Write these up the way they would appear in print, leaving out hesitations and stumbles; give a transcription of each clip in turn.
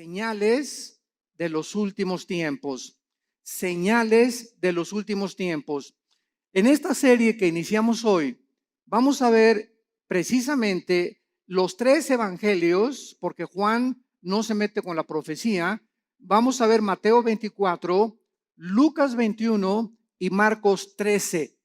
señales de los últimos tiempos. Señales de los últimos tiempos. En esta serie que iniciamos hoy, vamos a ver precisamente los tres evangelios, porque Juan no se mete con la profecía. Vamos a ver Mateo 24, Lucas 21 y Marcos 13,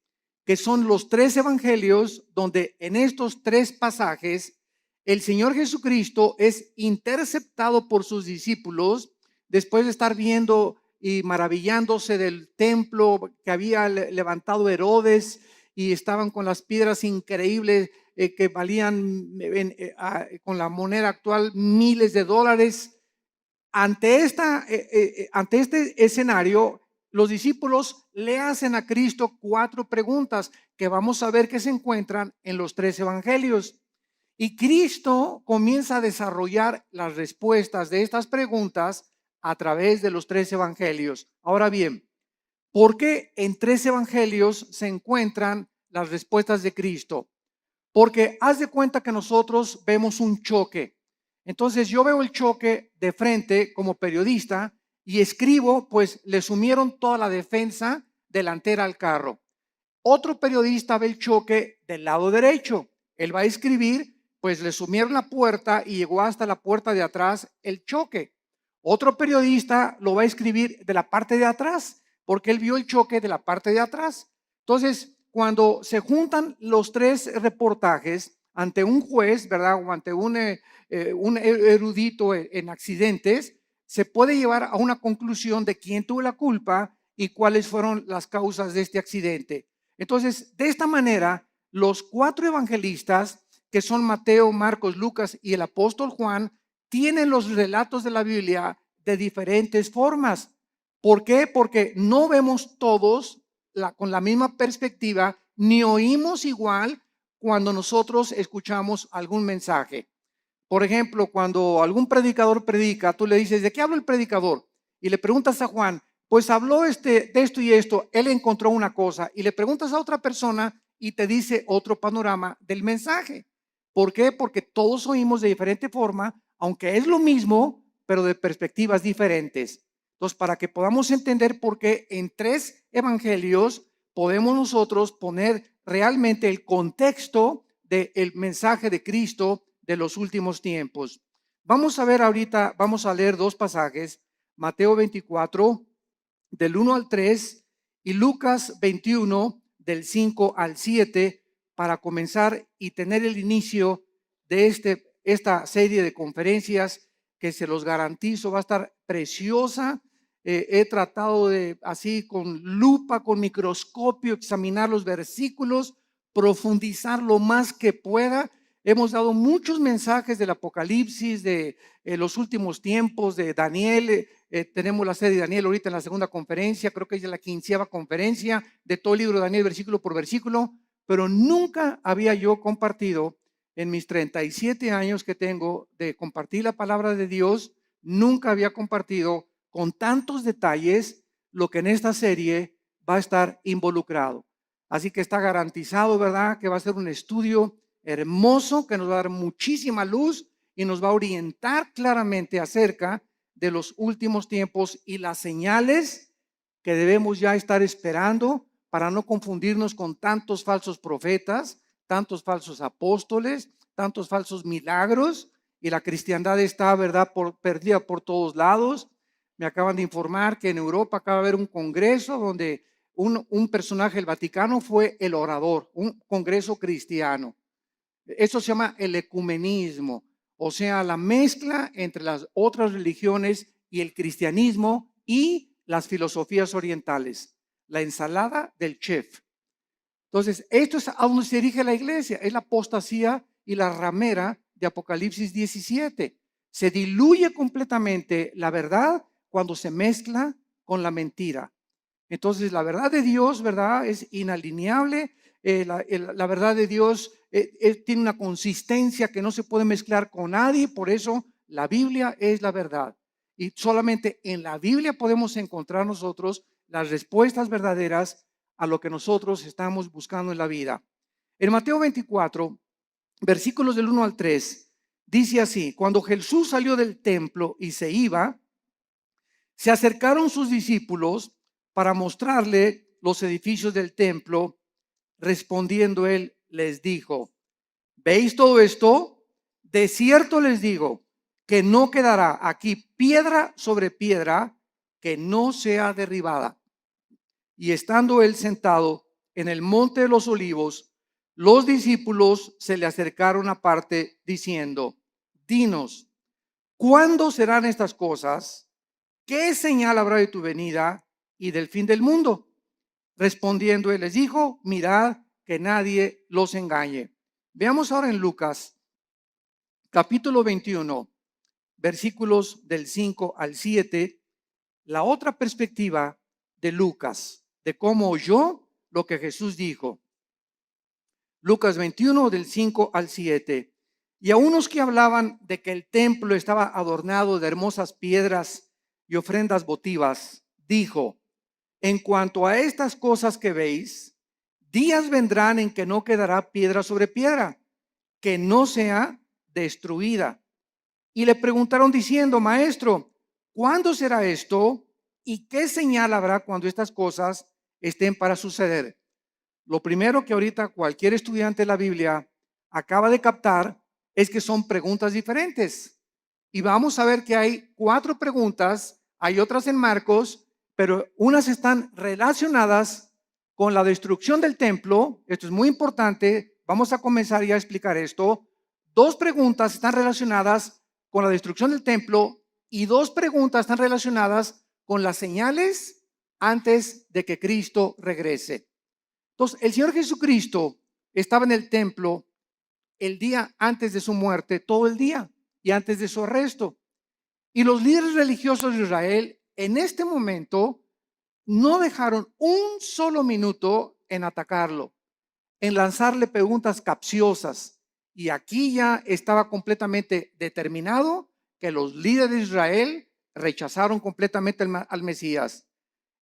que son los tres evangelios donde en estos tres pasajes el Señor Jesucristo es interceptado por sus discípulos después de estar viendo y maravillándose del templo que había levantado Herodes, y estaban con las piedras increíbles que valían con la moneda actual miles de dólares. Ante este escenario, los discípulos le hacen a Cristo cuatro preguntas que vamos a ver que se encuentran en los tres evangelios. Y Cristo comienza a desarrollar las respuestas de estas preguntas a través de los tres evangelios. Ahora bien, ¿por qué en tres evangelios se encuentran las respuestas de Cristo? Porque haz de cuenta que nosotros vemos un choque. Entonces yo veo el choque de frente como periodista y escribo, pues le sumieron toda la defensa delantera al carro. Otro periodista ve el choque del lado derecho. Él va a escribir, pues le sumieron la puerta y llegó hasta la puerta de atrás el choque. Otro periodista lo va a escribir de la parte de atrás, porque él vio el choque de la parte de atrás. Entonces, cuando se juntan los tres reportajes ante un juez, ¿verdad? O ante un erudito en accidentes, se puede llevar a una conclusión de quién tuvo la culpa y cuáles fueron las causas de este accidente. Entonces, de esta manera, los cuatro evangelistas, que son Mateo, Marcos, Lucas y el apóstol Juan, tienen los relatos de la Biblia de diferentes formas. ¿Por qué? Porque no vemos todos con la misma perspectiva, ni oímos igual cuando nosotros escuchamos algún mensaje. Por ejemplo, cuando algún predicador predica, tú le dices, ¿de qué habla el predicador? Y le preguntas a Juan, pues habló de esto y esto, él encontró una cosa. Y le preguntas a otra persona y te dice otro panorama del mensaje. ¿Por qué? Porque todos oímos de diferente forma, aunque es lo mismo, pero de perspectivas diferentes. Entonces, para que podamos entender por qué en tres evangelios podemos nosotros poner realmente el contexto del mensaje de Cristo de los últimos tiempos. Vamos a ver ahorita, vamos a leer dos pasajes, Mateo 24, del 1 al 3, y Lucas 21, del 5 al 7, para comenzar y tener el inicio de esta serie de conferencias que se los garantizo va a estar preciosa. He tratado de, así con lupa, con microscopio, examinar los versículos, profundizar lo más que pueda. Hemos dado muchos mensajes del Apocalipsis, de los últimos tiempos, de Daniel. Tenemos la serie de Daniel ahorita en la segunda conferencia, creo que es la 15ª conferencia de todo el libro de Daniel, versículo por versículo, pero nunca había yo compartido en mis 37 años que tengo de compartir la palabra de Dios, nunca había compartido con tantos detalles lo que en esta serie va a estar involucrado. Así que está garantizado, ¿verdad?, que va a ser un estudio hermoso que nos va a dar muchísima luz y nos va a orientar claramente acerca de los últimos tiempos y las señales que debemos ya estar esperando para no confundirnos con tantos falsos profetas, tantos falsos apóstoles, tantos falsos milagros, y la cristiandad está, ¿verdad?, perdida por todos lados. Me acaban de informar que en Europa acaba de haber un congreso donde un personaje del Vaticano fue el orador, un congreso cristiano. Eso se llama el ecumenismo, o sea, la mezcla entre las otras religiones y el cristianismo y las filosofías orientales, la ensalada del chef. Entonces, esto es a donde se dirige la iglesia, es la apostasía y la ramera de Apocalipsis 17. Se diluye completamente la verdad cuando se mezcla con la mentira. Entonces, la verdad de Dios, ¿verdad?, es inalineable. La verdad de Dios tiene una consistencia que no se puede mezclar con nadie. Por eso la Biblia es la verdad. Y solamente en la Biblia podemos encontrar nosotros las respuestas verdaderas a lo que nosotros estamos buscando en la vida. En Mateo 24, versículos del 1 al 3, Dice así: cuando Jesús salió del templo y se iba, se acercaron sus discípulos para mostrarle los edificios del templo. Respondiendo él, les dijo: ¿veis todo esto? De cierto les digo que no quedará aquí piedra sobre piedra que no sea derribada. Y estando él sentado en el monte de los olivos, los discípulos se le acercaron aparte diciendo: dinos, ¿cuándo serán estas cosas? ¿Qué señal habrá de tu venida y del fin del mundo? Respondiendo él les dijo: mirad que nadie los engañe. Veamos ahora en Lucas capítulo 21, versículos del 5 al 7, la otra perspectiva de Lucas, de cómo oyó lo que Jesús dijo. Lucas 21, del 5 al 7. Y a unos que hablaban de que el templo estaba adornado de hermosas piedras y ofrendas votivas, dijo: en cuanto a estas cosas que veis, días vendrán en que no quedará piedra sobre piedra, que no sea destruida. Y le preguntaron diciendo: maestro, ¿cuándo será esto? ¿Y qué señal habrá cuando estas cosas estén para suceder? Lo primero que ahorita cualquier estudiante de la Biblia acaba de captar es que son preguntas diferentes. Y vamos a ver que hay 4 preguntas, hay otras en Marcos, pero unas están relacionadas con la destrucción del templo. Esto es muy importante. Vamos a comenzar ya a explicar esto. 2 preguntas están relacionadas con la destrucción del templo y 2 preguntas están relacionadas con las señales antes de que Cristo regrese. Entonces, el Señor Jesucristo estaba en el templo el día antes de su muerte, todo el día, y antes de su arresto. Y los líderes religiosos de Israel en este momento no dejaron un solo minuto en atacarlo, en lanzarle preguntas capciosas. Y aquí ya estaba completamente determinado que los líderes de Israel rechazaron completamente al Mesías.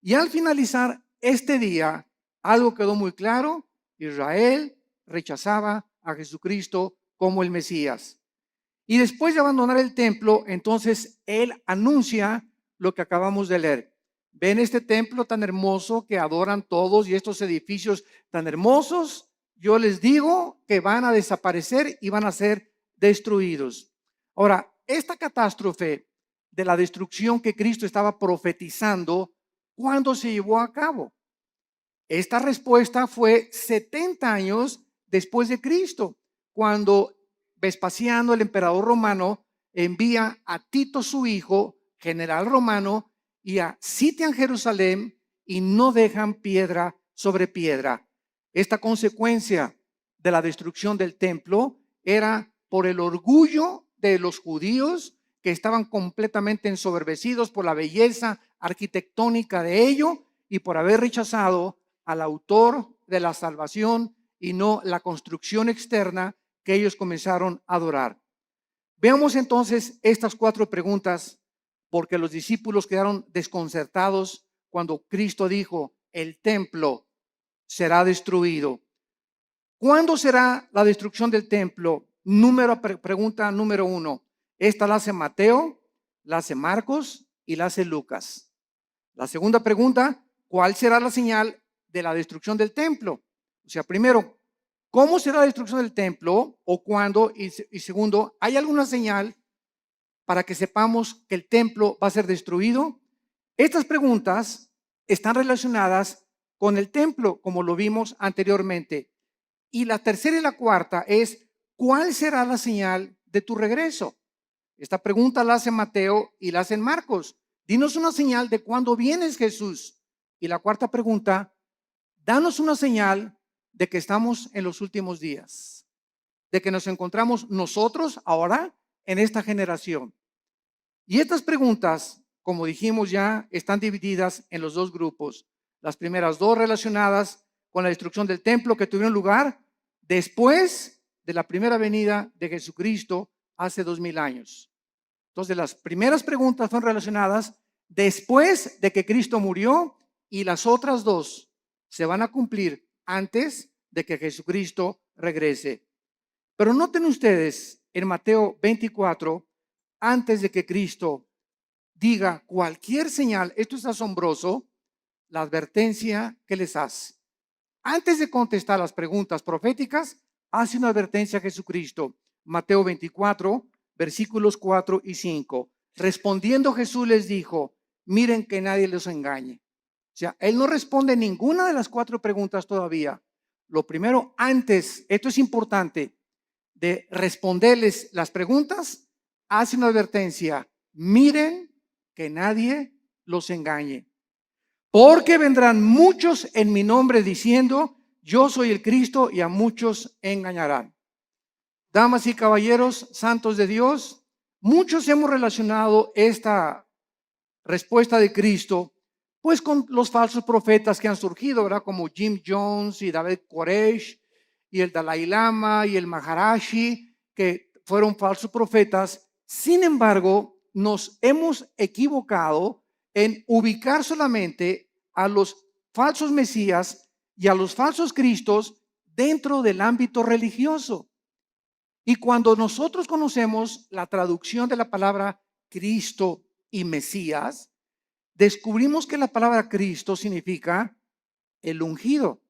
Y al finalizar este día, algo quedó muy claro: Israel rechazaba a Jesucristo como el Mesías. Y después de abandonar el templo, entonces él anuncia lo que acabamos de leer. Ven este templo tan hermoso que adoran todos y estos edificios tan hermosos, yo les digo que van a desaparecer y van a ser destruidos. Ahora, esta catástrofe de la destrucción que Cristo estaba profetizando, ¿cuándo se llevó a cabo? Esta respuesta fue 70 años después de Cristo, cuando Vespasiano, el emperador romano, envía a Tito, su hijo, general romano, y sitian Jerusalén y no dejan piedra sobre piedra. Esta consecuencia de la destrucción del templo era por el orgullo de los judíos, que estaban completamente ensoberbecidos por la belleza arquitectónica de ello y por haber rechazado al autor de la salvación y no la construcción externa que ellos comenzaron a adorar. Veamos entonces estas 4 preguntas, porque los discípulos quedaron desconcertados cuando Cristo dijo: el templo será destruido. ¿Cuándo será la destrucción del templo? Pregunta número 1. Esta la hace Mateo, la hace Marcos y la hace Lucas. La segunda pregunta: ¿cuál será la señal de la destrucción del templo? O sea, primero, ¿cómo será la destrucción del templo o cuándo? Y segundo, ¿hay alguna señal para que sepamos que el templo va a ser destruido? Estas preguntas están relacionadas con el templo, como lo vimos anteriormente. Y la tercera y la cuarta es: ¿cuál será la señal de tu regreso? Esta pregunta la hace Mateo y la hace Marcos. Dinos una señal de cuándo vienes, Jesús. Y la cuarta pregunta: danos una señal de que estamos en los últimos días, de que nos encontramos nosotros ahora en esta generación. Y estas preguntas, como dijimos ya, están divididas en los 2 grupos. Las primeras 2 relacionadas con la destrucción del templo que tuvieron lugar después de la primera venida de Jesucristo hace 2000 años. Entonces, las primeras preguntas son relacionadas después de que Cristo murió, y las otras 2 se van a cumplir antes de que Jesucristo regrese. Pero noten ustedes en Mateo 24, antes de que Cristo diga cualquier señal, esto es asombroso, la advertencia que les hace. Antes de contestar las preguntas proféticas, hace una advertencia a Jesucristo. Mateo 24, versículos 4 y 5. Respondiendo Jesús les dijo, miren que nadie los engañe. O sea, él no responde ninguna de las 4 preguntas todavía. Lo primero, antes, esto es importante, de responderles las preguntas, hace una advertencia. Miren que nadie los engañe. Porque vendrán muchos en mi nombre diciendo, yo soy el Cristo, y a muchos engañarán. Damas y caballeros, santos de Dios, muchos hemos relacionado esta respuesta de Cristo, pues con los falsos profetas que han surgido, ¿verdad? Como Jim Jones y David Koresh y el Dalai Lama y el Maharashi, que fueron falsos profetas. Sin embargo, nos hemos equivocado en ubicar solamente a los falsos mesías y a los falsos cristos dentro del ámbito religioso. Y cuando nosotros conocemos la traducción de la palabra Cristo y Mesías, descubrimos que la palabra Cristo significa el ungido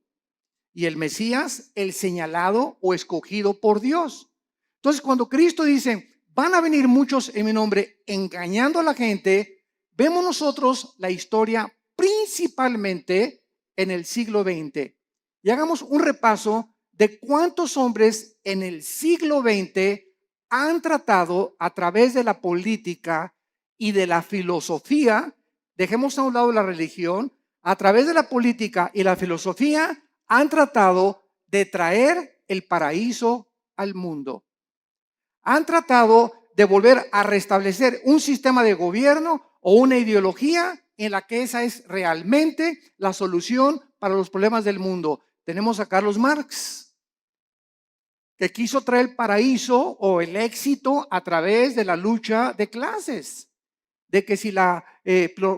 y el Mesías el señalado o escogido por Dios. Entonces, cuando Cristo dice, van a venir muchos en mi nombre engañando a la gente, vemos nosotros la historia principalmente en el siglo XX. Y hagamos un repaso de cuántos hombres en el siglo XX han tratado a través de la política y de la filosofía, dejemos a un lado la religión, a través de la política y la filosofía han tratado de traer el paraíso al mundo. Han tratado de volver a restablecer un sistema de gobierno o una ideología en la que esa es realmente la solución para los problemas del mundo. Tenemos a Carlos Marx, que quiso traer el paraíso o el éxito a través de la lucha de clases, de que si la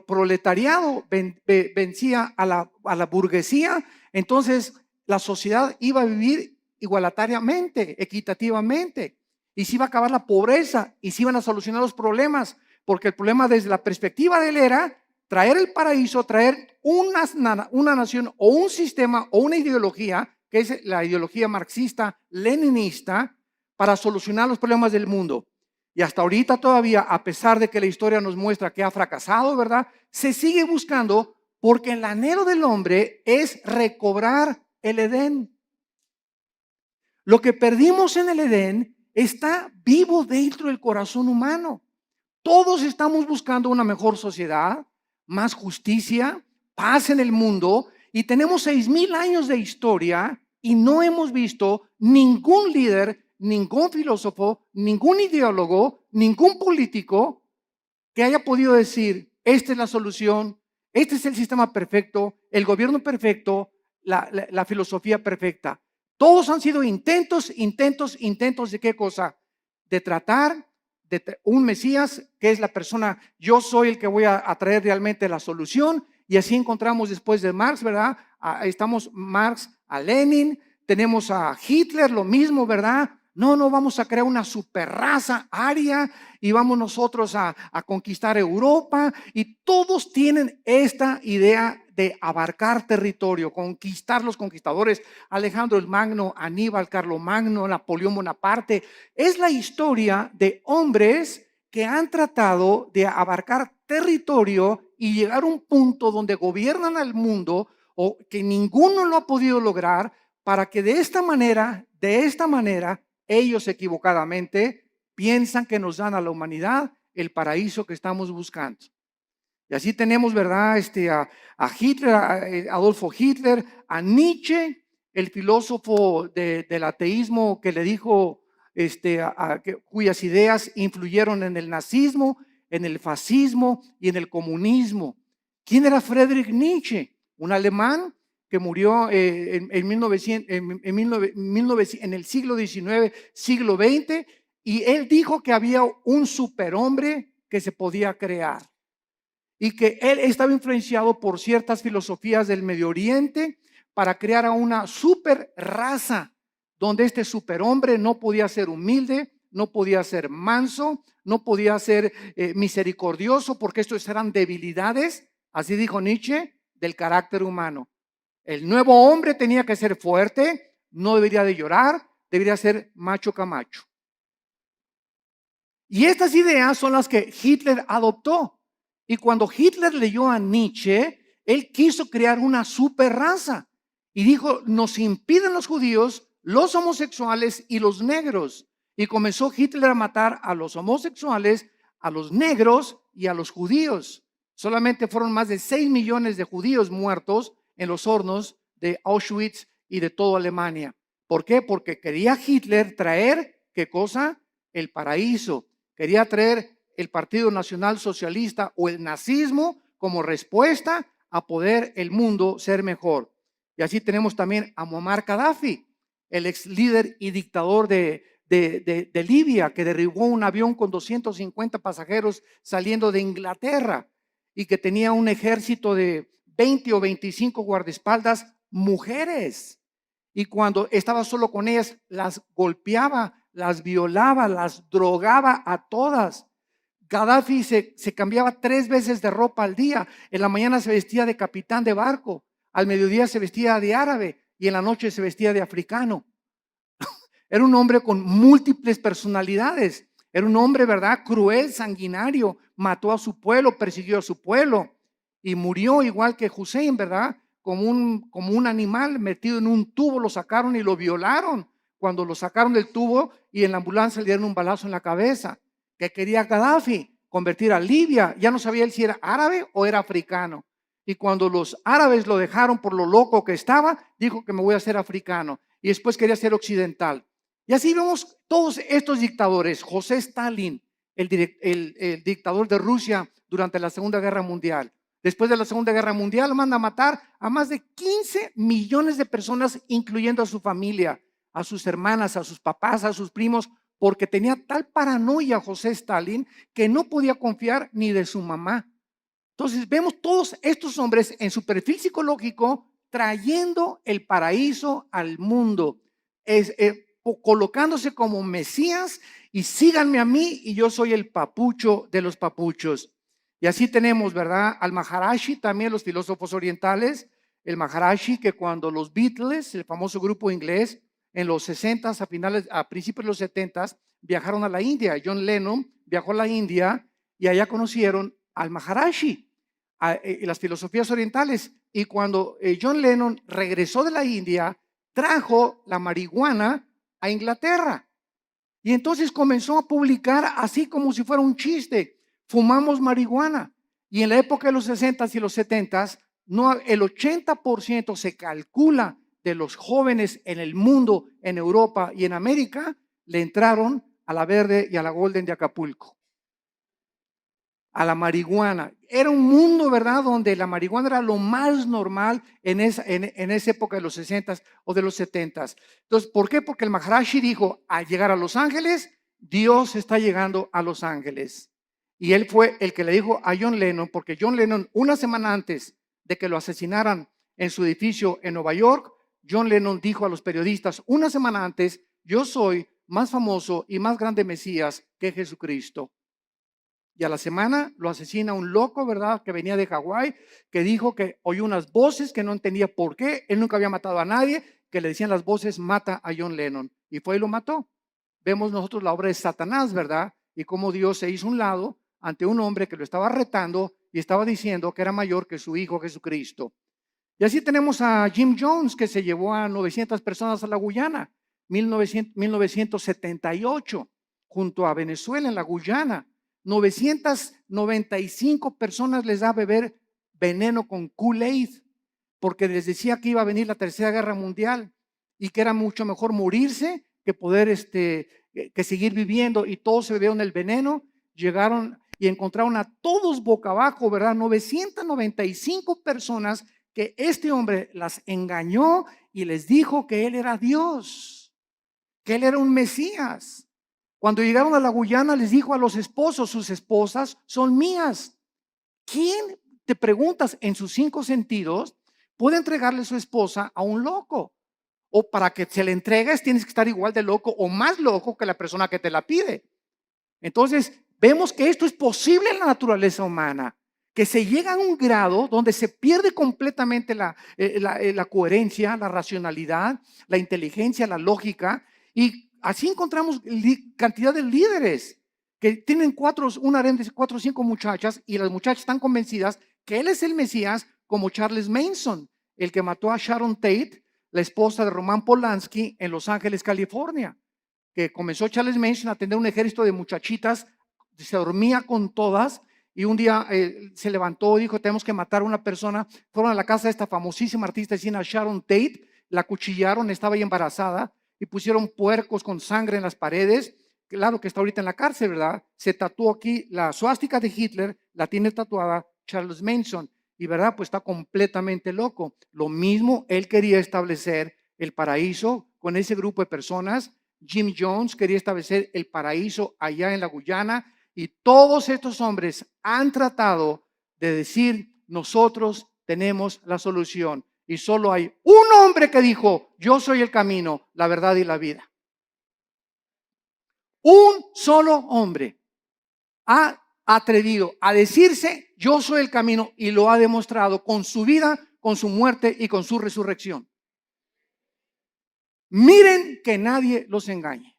proletariado vencía a la burguesía, entonces la sociedad iba a vivir igualitariamente, equitativamente, y se iba a acabar la pobreza y se iban a solucionar los problemas, porque el problema desde la perspectiva de él era traer el paraíso, traer una nación o un sistema o una ideología, que es la ideología marxista-leninista, para solucionar los problemas del mundo. Y hasta ahorita todavía, a pesar de que la historia nos muestra que ha fracasado, ¿verdad? Se sigue buscando porque el anhelo del hombre es recobrar el Edén. Lo que perdimos en el Edén está vivo dentro del corazón humano. Todos estamos buscando una mejor sociedad, más justicia, paz en el mundo, y tenemos 6,000 años de historia y no hemos visto ningún líder, ningún filósofo, ningún ideólogo, ningún político que haya podido decir, esta es la solución, este es el sistema perfecto, el gobierno perfecto, la filosofía perfecta. Todos han sido intentos ¿de qué cosa? De tratar de un Mesías que es la persona, yo soy el que voy a traer realmente la solución. Y así encontramos después de Marx, ¿verdad? Estamos Marx a Lenin, tenemos a Hitler, lo mismo, ¿verdad? No, vamos a crear una superraza aria y vamos nosotros a conquistar Europa. Y todos tienen esta idea de abarcar territorio, conquistar los conquistadores, Alejandro el Magno, Aníbal, Carlomagno, Napoleón Bonaparte. Es la historia de hombres que han tratado de abarcar territorio y llegar a un punto donde gobiernan al mundo o que ninguno lo ha podido lograr, para que de esta manera, ellos equivocadamente piensan que nos dan a la humanidad el paraíso que estamos buscando. Y así tenemos, ¿verdad? A Hitler, a Adolfo Hitler, a Nietzsche, el filósofo del ateísmo que le dijo, cuyas ideas influyeron en el nazismo, en el fascismo y en el comunismo. ¿Quién era Friedrich Nietzsche? Un alemán que murió en el siglo XIX, siglo XX, y él dijo que había un superhombre que se podía crear y que él estaba influenciado por ciertas filosofías del Medio Oriente para crear a una super raza donde este superhombre no podía ser humilde, no podía ser manso, no podía ser misericordioso, porque estos eran debilidades, así dijo Nietzsche, del carácter humano. El nuevo hombre tenía que ser fuerte, no debería de llorar, debería ser macho camacho. Y estas ideas son las que Hitler adoptó. Y cuando Hitler leyó a Nietzsche, él quiso crear una super raza. Y dijo, nos impiden los judíos, los homosexuales y los negros. Y comenzó Hitler a matar a los homosexuales, a los negros y a los judíos. Solamente fueron más de 6 millones de judíos muertos en los hornos de Auschwitz y de toda Alemania. ¿Por qué? Porque quería Hitler traer, ¿qué cosa? El paraíso. Quería traer el Partido Nacional Socialista o el nazismo como respuesta a poder el mundo ser mejor. Y así tenemos también a Muammar Gaddafi, el ex líder y dictador de Libia, que derribó un avión con 250 pasajeros saliendo de Inglaterra y que tenía un ejército de 20 o 25 guardaespaldas mujeres. Y cuando estaba solo con ellas, las golpeaba, las violaba, las drogaba a todas. Gaddafi se cambiaba 3 veces de ropa al día. En la mañana se vestía de capitán de barco, al mediodía se vestía de árabe y en la noche se vestía de africano. Era un hombre con múltiples personalidades. Era un hombre, ¿verdad? Cruel, sanguinario. Mató a su pueblo, persiguió a su pueblo y murió igual que Hussein, ¿verdad? Como un animal metido en un tubo, lo sacaron y lo violaron. Cuando lo sacaron del tubo y en la ambulancia le dieron un balazo en la cabeza. Que quería Gaddafi convertir a Libia. Ya no sabía él si era árabe o era africano. Y cuando los árabes lo dejaron por lo loco que estaba, dijo que me voy a hacer africano. Y después quería ser occidental. Y así vemos todos estos dictadores. José Stalin, el dictador de Rusia durante la Segunda Guerra Mundial. Después de la Segunda Guerra Mundial manda a matar a más de 15 millones de personas, incluyendo a su familia, a sus hermanas, a sus papás, a sus primos, porque tenía tal paranoia José Stalin que no podía confiar ni de su mamá. Entonces vemos todos estos hombres en su perfil psicológico trayendo el paraíso al mundo, colocándose como Mesías y síganme a mí y yo soy el papucho de los papuchos. Y así tenemos, ¿verdad? Al Maharishi, también los filósofos orientales, el Maharishi que cuando los Beatles, el famoso grupo inglés, en los 60s, a principios de los 70s, viajaron a la India. John Lennon viajó a la India y allá conocieron al Maharishi, las filosofías orientales. Y cuando John Lennon regresó de la India, trajo la marihuana a Inglaterra. Y entonces comenzó a publicar así como si fuera un chiste. Fumamos marihuana. Y en la época de los 60s y los 70s, no, el 80% se calcula de los jóvenes en el mundo, en Europa y en América, le entraron a la Verde y a la Golden de Acapulco, a la marihuana. Era un mundo, ¿verdad?, donde la marihuana era lo más normal en esa época de los 60s o de los 70s. Entonces, ¿por qué? Porque el Maharishi dijo, al llegar a Los Ángeles, Dios está llegando a Los Ángeles. Y él fue el que le dijo a John Lennon, porque John Lennon, una semana antes de que lo asesinaran en su edificio en Nueva York, John Lennon dijo a los periodistas, una semana antes, yo soy más famoso y más grande Mesías que Jesucristo. Y a la semana lo asesina un loco, ¿verdad?, que venía de Hawái, que dijo que oyó unas voces que no entendía por qué. Él nunca había matado a nadie, que le decían las voces, mata a John Lennon. Y fue y lo mató. Vemos nosotros la obra de Satanás, ¿verdad? Y cómo Dios se hizo un lado ante un hombre que lo estaba retando y estaba diciendo que era mayor que su hijo Jesucristo. Y así tenemos a Jim Jones, que se llevó a 900 personas a la Guyana, 1978, junto a Venezuela en la Guyana. 995 personas les da a beber veneno con Kool-Aid, porque les decía que iba a venir la Tercera Guerra Mundial y que era mucho mejor morirse que poder que seguir viviendo, y todos se bebieron el veneno, llegaron y encontraron a todos boca abajo, ¿verdad? 995 personas que este hombre las engañó y les dijo que él era Dios, que él era un Mesías. Cuando llegaron a la Guyana les dijo a los esposos, sus esposas son mías. ¿Quién, te preguntas, en sus 5 sentidos puede entregarle su esposa a un loco? o para que se la entregues tienes que estar igual de loco o más loco que la persona que te la pide. Entonces, vemos que esto es posible en la naturaleza humana, que se llega a un grado donde se pierde completamente la coherencia, la racionalidad, la inteligencia, la lógica, y así encontramos cantidad de líderes que tienen un harén de 4 o 5 muchachas, y las muchachas están convencidas que él es el Mesías, como Charles Manson, el que mató a Sharon Tate, la esposa de Roman Polanski, en Los Ángeles, California, que comenzó Charles Manson a tener un ejército de muchachitas, se dormía con todas, y un día se levantó y dijo: tenemos que matar a una persona. Fueron a la casa de esta famosísima artista de cine, Sharon Tate, la cuchillaron, estaba ahí embarazada, y pusieron puercos con sangre en las paredes. Claro que está ahorita en la cárcel, ¿verdad? Se tatuó aquí la suástica de Hitler, la tiene tatuada Charles Manson, y ¿verdad? Pues está completamente loco. Lo mismo, él quería establecer el paraíso con ese grupo de personas. Jim Jones quería establecer el paraíso allá en la Guyana, y todos estos hombres han tratado de decir: nosotros tenemos la solución, y solo hay un hombre que dijo: yo soy el camino, la verdad y la vida. Un solo hombre ha atrevido a decirse: yo soy el camino, y lo ha demostrado con su vida, con su muerte y con su resurrección. Miren que nadie los engañe,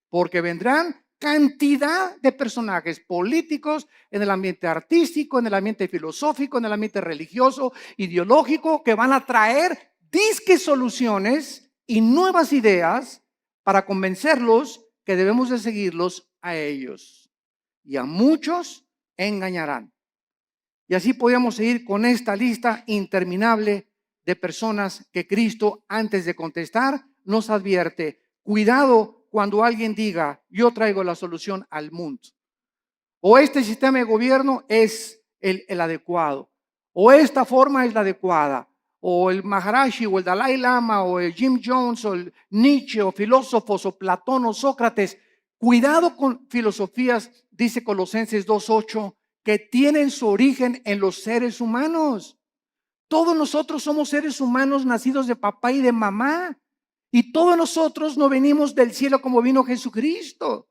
porque vendrán cantidad de personajes políticos en el ambiente artístico, en el ambiente filosófico, en el ambiente religioso, ideológico, que van a traer disque soluciones y nuevas ideas para convencerlos que debemos de seguirlos a ellos, y a muchos engañarán. Y así podemos seguir con esta lista interminable de personas que Cristo, antes de contestar, nos advierte: cuidado cuando alguien diga: yo traigo la solución al mundo, o este sistema de gobierno es el adecuado, o esta forma es la adecuada, o el Maharashi, o el Dalai Lama, o el Jim Jones, o el Nietzsche, o filósofos, o Platón, o Sócrates. Cuidado con filosofías, dice Colosenses 2:8, que tienen su origen en los seres humanos. Todos nosotros somos seres humanos nacidos de papá y de mamá, y todos nosotros no venimos del cielo como vino Jesucristo.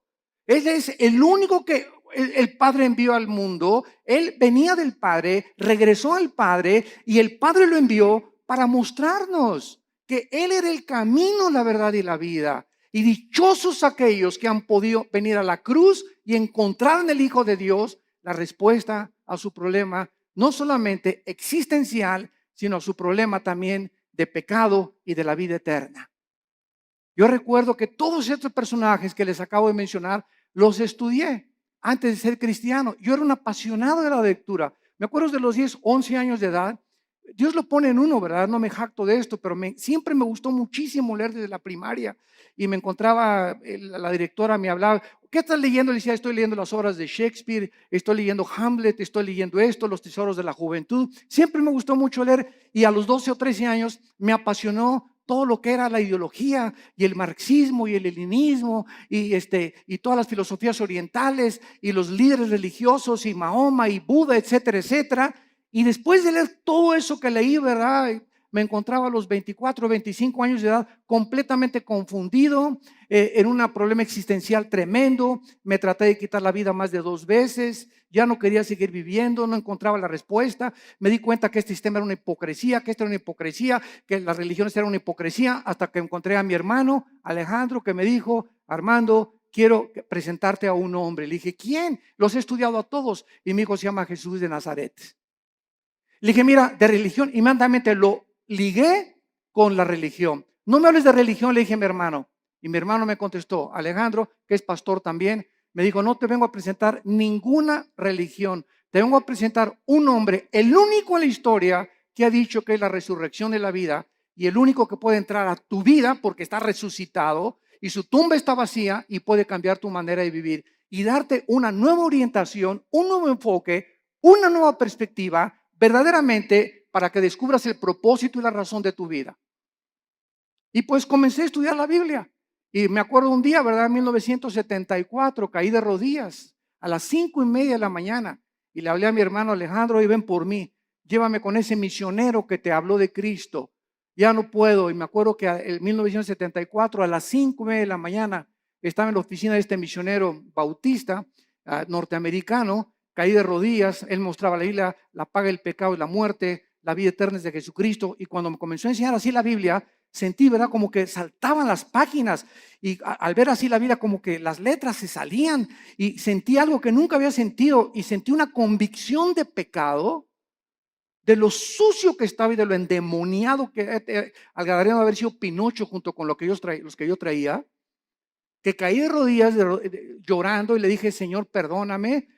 Él es el único que el Padre envió al mundo. Él venía del Padre, regresó al Padre, y el Padre lo envió para mostrarnos que Él era el camino, la verdad y la vida. Y dichosos aquellos que han podido venir a la cruz y encontrar en el Hijo de Dios la respuesta a su problema, no solamente existencial, sino a su problema también de pecado y de la vida eterna. Yo recuerdo que todos estos personajes que les acabo de mencionar los estudié antes de ser cristiano. Yo era un apasionado de la lectura. Me acuerdo de los 10, 11 años de edad. Dios lo pone en uno, ¿verdad? No me jacto de esto, pero siempre me gustó muchísimo leer desde la primaria. Y me encontraba, la directora me hablaba: ¿qué estás leyendo? Le decía: estoy leyendo las obras de Shakespeare, estoy leyendo Hamlet, estoy leyendo esto, Los tesoros de la juventud. Siempre me gustó mucho leer, y a los 12 o 13 años me apasionó todo lo que era la ideología y el marxismo y el leninismo y todas las filosofías orientales y los líderes religiosos y Mahoma y Buda, etcétera, etcétera. Y después de leer todo eso que leí, ¿verdad?, me encontraba a los 24, 25 años de edad completamente confundido, en un problema existencial tremendo. Me traté de quitar la vida más de 2 veces, ya no quería seguir viviendo, no encontraba la respuesta. Me di cuenta que este sistema era una hipocresía, que esta era una hipocresía, que las religiones eran una hipocresía, hasta que encontré a mi hermano Alejandro, que me dijo: Armando, quiero presentarte a un hombre. Le dije: ¿quién? Los he estudiado a todos. Y mi hijo se llama Jesús de Nazaret. Le dije: mira, de religión, inmediatamente lo ligué con la religión. No me hables de religión, le dije a mi hermano. Y mi hermano me contestó, Alejandro, que es pastor también, me dijo: no te vengo a presentar ninguna religión, te vengo a presentar un hombre, el único en la historia que ha dicho que es la resurrección de la vida, y el único que puede entrar a tu vida porque está resucitado, y su tumba está vacía, y puede cambiar tu manera de vivir y darte una nueva orientación, un nuevo enfoque, una nueva perspectiva, verdaderamente, para que descubras el propósito y la razón de tu vida. Y pues comencé a estudiar la Biblia. Y me acuerdo un día, ¿verdad? En 1974, caí de rodillas a las 5:30 de la mañana. Y le hablé a mi hermano Alejandro: y ven por mí, llévame con ese misionero que te habló de Cristo. ya no puedo. Y me acuerdo que en 1974 a las 5:30 de la mañana estaba en la oficina de este misionero bautista norteamericano, caí de rodillas, él mostraba la Biblia, la paga del pecado y la muerte, la vida eterna es de Jesucristo. Y cuando me comenzó a enseñar así la Biblia, sentí, ¿verdad? Como que saltaban las páginas y al ver así la Biblia, como que las letras se salían y sentí algo que nunca había sentido y sentí una convicción de pecado, de lo sucio que estaba y de lo endemoniado que al Gadareno haber sido Pinocho junto con los que yo traía, que caí de rodillas llorando y le dije, Señor, perdóname,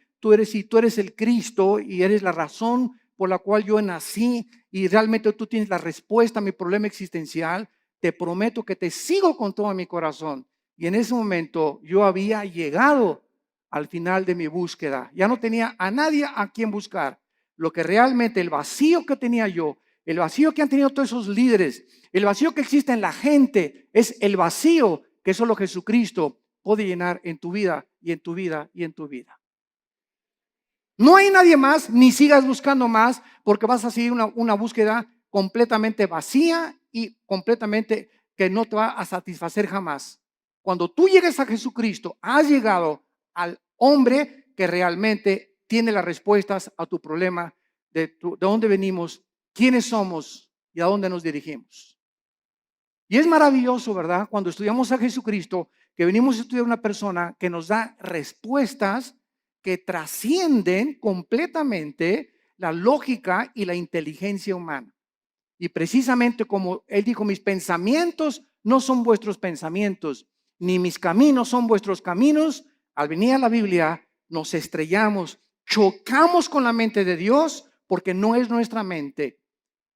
si tú eres el Cristo y eres la razón por la cual yo nací y realmente tú tienes la respuesta a mi problema existencial, te prometo que te sigo con todo mi corazón. Y en ese momento yo había llegado al final de mi búsqueda. Ya no tenía a nadie a quien buscar. Lo que realmente, el vacío que tenía yo, el vacío que han tenido todos esos líderes, el vacío que existe en la gente, es el vacío que solo Jesucristo puede llenar en tu vida y en tu vida y en tu vida. No hay nadie más, ni sigas buscando más, porque vas a seguir una búsqueda completamente vacía y completamente que no te va a satisfacer jamás. Cuando tú llegues a Jesucristo, has llegado al hombre que realmente tiene las respuestas a tu problema de dónde venimos, quiénes somos y a dónde nos dirigimos. Y es maravilloso, ¿verdad? Cuando estudiamos a Jesucristo, que venimos a estudiar una persona que nos da respuestas que trascienden completamente la lógica y la inteligencia humana. Y precisamente como él dijo, mis pensamientos no son vuestros pensamientos, ni mis caminos son vuestros caminos. Al venir a la Biblia, nos estrellamos, chocamos con la mente de Dios porque no es nuestra mente.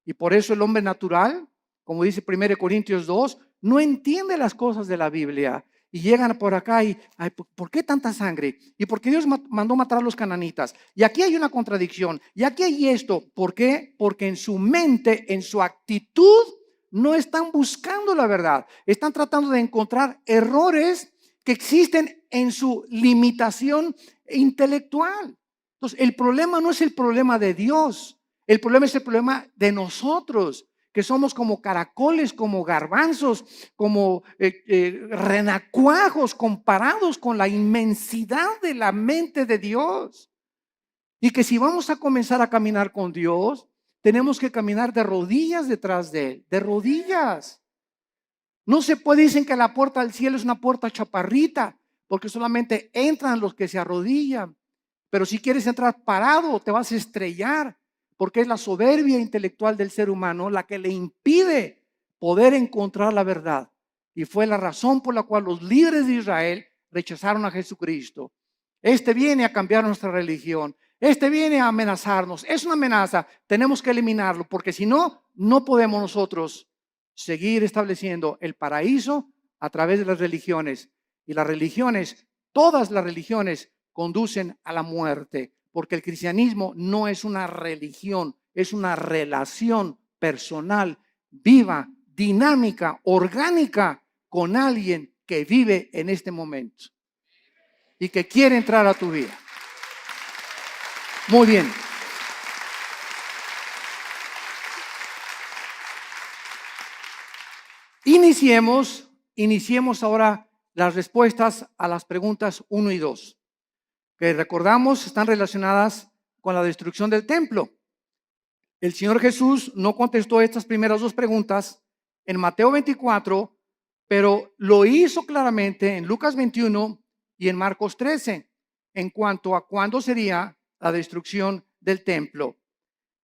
Y por eso el hombre natural, como dice 1 Corintios 2, no entiende las cosas de la Biblia. Y llegan por acá y, ay, ¿por qué tanta sangre? ¿Y por qué Dios mandó matar a los cananitas? Y aquí hay una contradicción. Y aquí hay esto. ¿Por qué? Porque en su mente, en su actitud, no están buscando la verdad. Están tratando de encontrar errores que existen en su limitación intelectual. Entonces, el problema no es el problema de Dios. El problema es el problema de nosotros, que somos como caracoles, como garbanzos, como renacuajos comparados con la inmensidad de la mente de Dios. Y que si vamos a comenzar a caminar con Dios, tenemos que caminar de rodillas detrás de Él, de rodillas. No se puede, dicen que la puerta del cielo es una puerta chaparrita, porque solamente entran los que se arrodillan. Pero si quieres entrar parado, te vas a estrellar, porque es la soberbia intelectual del ser humano la que le impide poder encontrar la verdad. Y fue la razón por la cual los líderes de Israel rechazaron a Jesucristo. Este viene a cambiar nuestra religión. Este viene a amenazarnos. Es una amenaza. Tenemos que eliminarlo, porque si no, no podemos nosotros seguir estableciendo el paraíso a través de las religiones. Y las religiones, todas las religiones, conducen a la muerte, porque el cristianismo no es una religión, es una relación personal, viva, dinámica, orgánica con alguien que vive en este momento y que quiere entrar a tu vida. Muy bien. Iniciemos ahora las respuestas a las preguntas 1 y 2. Que recordamos están relacionadas con la destrucción del templo. El Señor Jesús no contestó estas primeras dos preguntas en Mateo 24, pero lo hizo claramente en Lucas 21 y en Marcos 13 en cuanto a cuándo sería la destrucción del templo.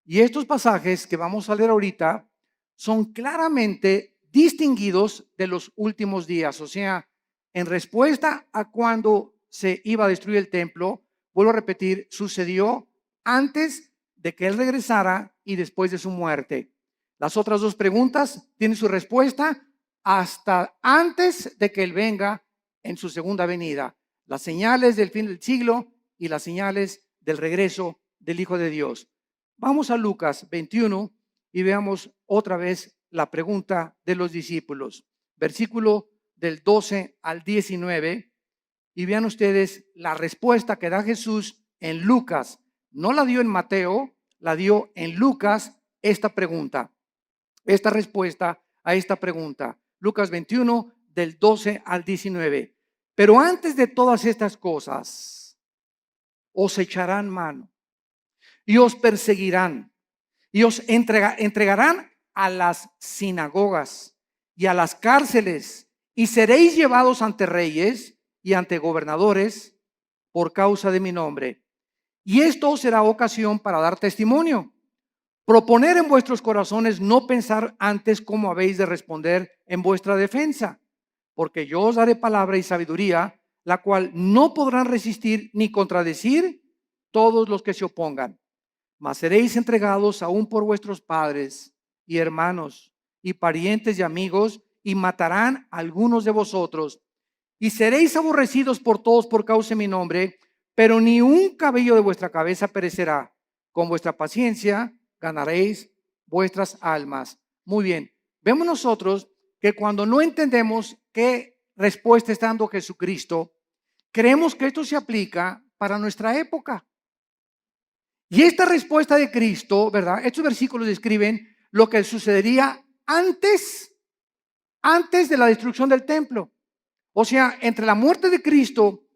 Y estos pasajes que vamos a leer ahorita son claramente distinguidos de los últimos días, o sea, en respuesta a cuándo se iba a destruir el templo, vuelvo a repetir, sucedió antes de que Él regresara y después de su muerte. Las otras dos preguntas tienen su respuesta hasta antes de que Él venga en su segunda venida. Las señales del fin del siglo y las señales del regreso del Hijo de Dios. Vamos a Lucas 21 y veamos otra vez la pregunta de los discípulos. Versículo del 12 al 19. Y vean ustedes la respuesta que da Jesús en Lucas. No la dio en Mateo, la dio en Lucas esta pregunta. esta respuesta a esta pregunta. Lucas 21, del 12 al 19. Pero antes de todas estas cosas, os echarán mano y os perseguirán y os entregarán a las sinagogas y a las cárceles, y seréis llevados ante reyes y ante gobernadores por causa de mi nombre. Y esto os será ocasión para dar testimonio. Proponer en vuestros corazones no pensar antes cómo habéis de responder en vuestra defensa, porque yo os daré palabra y sabiduría, la cual no podrán resistir ni contradecir todos los que se opongan. Mas seréis entregados aún por vuestros padres y hermanos y parientes y amigos, y matarán a algunos de vosotros, y seréis aborrecidos por todos por causa de mi nombre, pero ni un cabello de vuestra cabeza perecerá. Con vuestra paciencia ganaréis vuestras almas. Muy bien, vemos nosotros que cuando no entendemos qué respuesta está dando Jesucristo, creemos que esto se aplica para nuestra época. Y esta respuesta de Cristo, ¿verdad? Estos versículos describen lo que sucedería antes de la destrucción del templo. O sea, entre la muerte de Cristo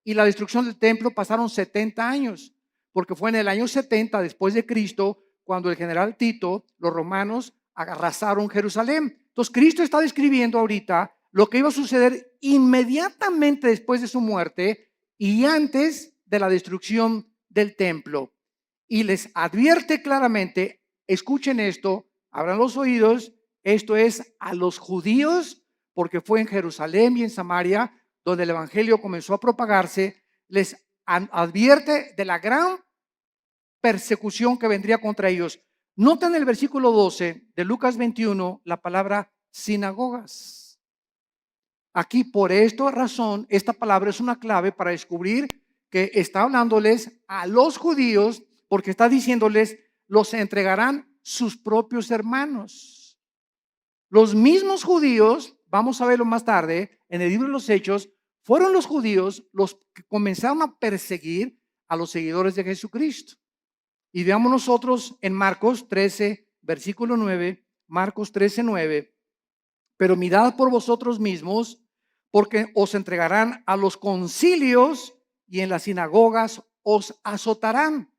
y la destrucción del templo pasaron 70 años, porque fue en el año 70 después de Cristo cuando el general Tito, los romanos, arrasaron Jerusalén. Entonces, Cristo está describiendo ahorita lo que iba a suceder inmediatamente después de su muerte y antes de la destrucción del templo. Y les advierte claramente, escuchen esto, abran los oídos, esto es a los judíos, porque fue en Jerusalén y en Samaria donde el evangelio comenzó a propagarse. Les advierte de la gran persecución que vendría contra ellos. Noten el versículo 12 de Lucas 21 la palabra sinagogas. Aquí, por esta razón, esta palabra es una clave para descubrir que está hablándoles a los judíos, porque está diciéndoles, los entregarán sus propios hermanos. Los mismos judíos, vamos a verlo más tarde, en el libro de los Hechos, fueron los judíos los que comenzaron a perseguir a los seguidores de Jesucristo. Y veamos nosotros en Marcos 13, versículo 9, Marcos 13, 9. Pero mirad por vosotros mismos, porque os entregarán a los concilios y en las sinagogas os azotarán.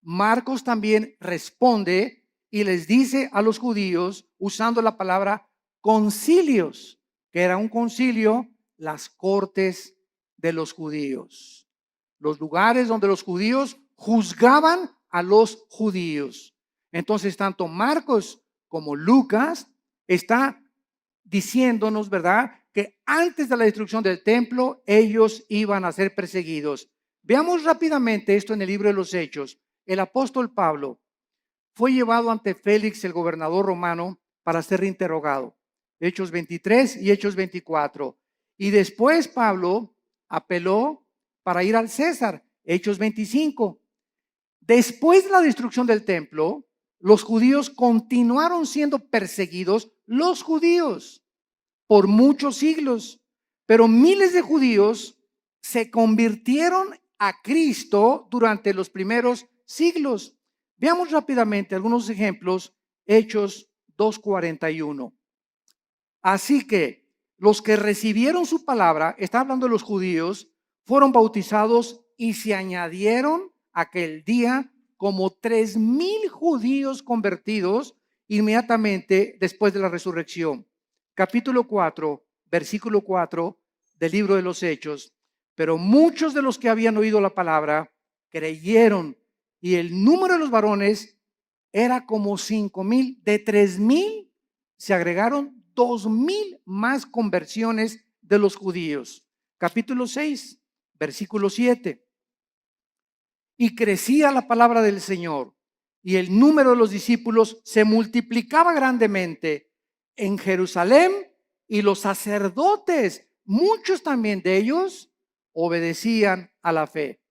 Marcos también responde y les dice a los judíos, usando la palabra concilios, que era un concilio, las cortes de los judíos, los lugares donde los judíos juzgaban a los judíos. Entonces, tanto Marcos como Lucas está diciéndonos, ¿verdad?, que antes de la destrucción del templo, ellos iban a ser perseguidos. Veamos rápidamente esto en el libro de los Hechos. El apóstol Pablo fue llevado ante Félix, el gobernador romano, para ser reinterrogado. Hechos 23 y Hechos 24. Y después Pablo apeló para ir al César. Hechos 25. Después de la destrucción del templo, los judíos continuaron siendo perseguidos, los judíos, por muchos siglos. Pero miles de judíos se convirtieron a Cristo durante los primeros siglos. Veamos rápidamente algunos ejemplos. Hechos 2:41. Así que los que recibieron su palabra, está hablando de los judíos, fueron bautizados y se añadieron aquel día como 3,000 judíos convertidos inmediatamente después de la resurrección. Capítulo 4, versículo 4 del libro de los Hechos. Pero muchos de los que habían oído la palabra creyeron, y el número de los varones era como 5,000. De 3,000 se agregaron 2,000 más conversiones de los judíos. Capítulo 6, versículo 7. Y crecía la palabra del Señor, y el número de los discípulos se multiplicaba grandemente en Jerusalén, y los sacerdotes, muchos también de ellos, obedecían a la fe.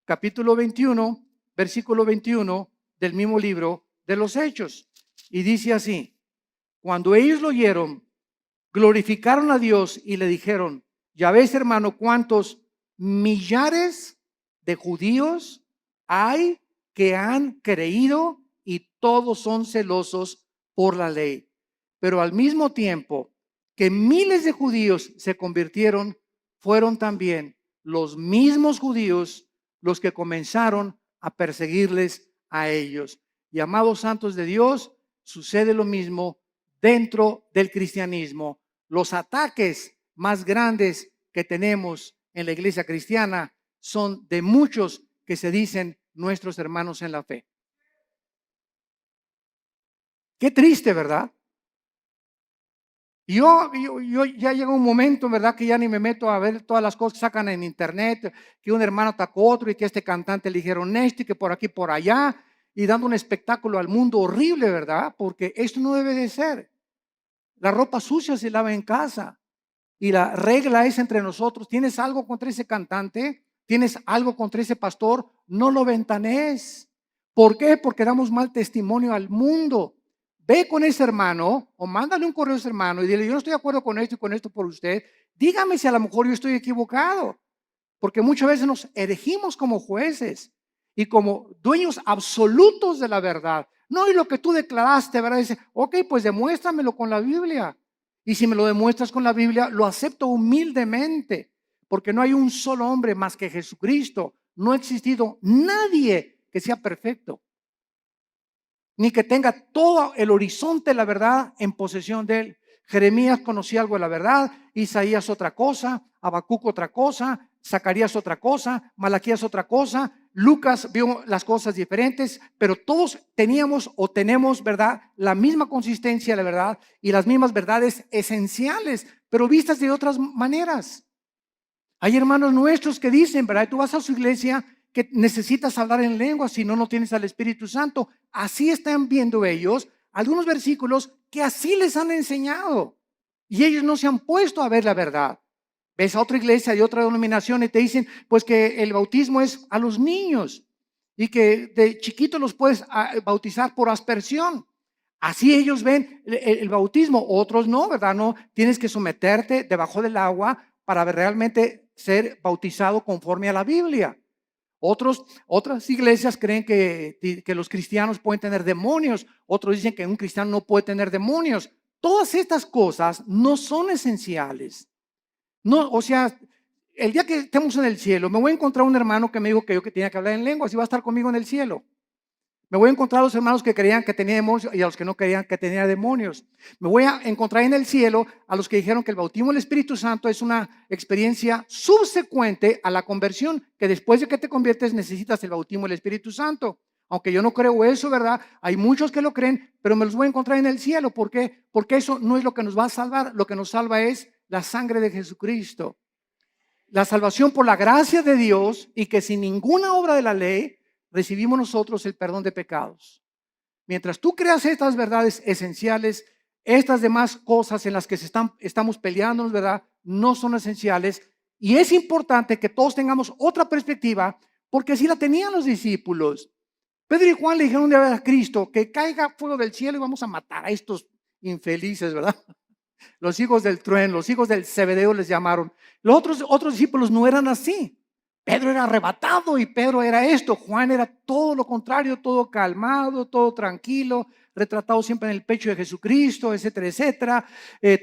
Capítulo 21, versículo 21 del mismo libro de los Hechos. Y dice así: cuando ellos lo oyeron, glorificaron a Dios y le dijeron: ya ves, hermano, cuántos millares de judíos hay que han creído y todos son celosos por la ley. pero al mismo tiempo que miles de judíos se convirtieron, fueron también los mismos judíos los que comenzaron a perseguirles a ellos. Y amados santos de Dios, sucede lo mismo dentro del cristianismo. Los ataques más grandes que tenemos en la iglesia cristiana son de muchos que se dicen nuestros hermanos en la fe. Qué triste, ¿verdad? Yo ya llega un momento, ¿verdad? Que ya ni me meto a ver todas las cosas que sacan en internet, que un hermano atacó a otro y que este cantante le dijeron esto y que por aquí, por allá, y dando un espectáculo al mundo horrible, ¿verdad? Porque esto no debe de ser. La ropa sucia se lava en casa y la regla es entre nosotros. ¿Tienes algo contra ese cantante? ¿Tienes algo contra ese pastor? No lo ventanees. ¿Por qué? Porque damos mal testimonio al mundo. Ve con ese hermano o mándale un correo a ese hermano y dile, yo no estoy de acuerdo con esto y con esto por usted. Dígame si a lo mejor yo estoy equivocado. Porque muchas veces nos erigimos como jueces y como dueños absolutos de la verdad. No, y lo que tú declaraste, ¿verdad? Dice, ok, pues demuéstramelo con la Biblia. Y si me lo demuestras con la Biblia, lo acepto humildemente. Porque no hay un solo hombre más que Jesucristo. No ha existido nadie que sea perfecto, ni que tenga todo el horizonte de la verdad en posesión de él. Jeremías conocía algo de la verdad, Isaías otra cosa, Habacuc otra cosa, Zacarías otra cosa, Malaquías otra cosa, Lucas vio las cosas diferentes, pero todos teníamos o tenemos, ¿verdad?, la misma consistencia de la verdad y las mismas verdades esenciales, pero vistas de otras maneras. Hay hermanos nuestros que dicen, ¿verdad? Tú vas a su iglesia que necesitas hablar en lengua, si no, no tienes al Espíritu Santo. Así están viendo ellos algunos versículos que así les han enseñado y ellos no se han puesto a ver la verdad. Ves a otra iglesia de otra denominación y te dicen pues que el bautismo es a los niños y que de chiquito los puedes bautizar por aspersión. Así ellos ven el bautismo, otros no, ¿verdad? No, tienes que someterte debajo del agua para realmente ser bautizado conforme a la Biblia. Otras iglesias creen que los cristianos pueden tener demonios, otros dicen que un cristiano no puede tener demonios. Todas estas cosas no son esenciales. No, o sea, el día que estemos en el cielo, me voy a encontrar un hermano que me dijo que yo que tenía que hablar en lenguas y va a estar conmigo en el cielo. Me voy a encontrar a los hermanos que creían que tenía demonios y a los que no creían que tenía demonios. Me voy a encontrar en el cielo a los que dijeron que el bautismo del Espíritu Santo es una experiencia subsecuente a la conversión, que después de que te conviertes necesitas el bautismo del Espíritu Santo. Aunque yo no creo eso, ¿verdad? Hay muchos que lo creen, pero me los voy a encontrar en el cielo. ¿Por qué? Porque eso no es lo que nos va a salvar. Lo que nos salva es la sangre de Jesucristo. La salvación por la gracia de Dios y que sin ninguna obra de la ley recibimos nosotros el perdón de pecados. Mientras tú creas estas verdades esenciales, estas demás cosas en las que estamos peleando, ¿verdad?, no son esenciales. Y es importante que todos tengamos otra perspectiva, porque así la tenían los discípulos. Pedro y Juan le dijeron de a Cristo que caiga fuego del cielo y vamos a matar a estos infelices, ¿verdad? Los hijos del trueno, los hijos del Zebedeo les llamaron. Los otros discípulos no eran así. Pedro era arrebatado y Pedro era esto. Juan era todo lo contrario, todo calmado, todo tranquilo, retratado siempre en el pecho de Jesucristo, etcétera, etcétera.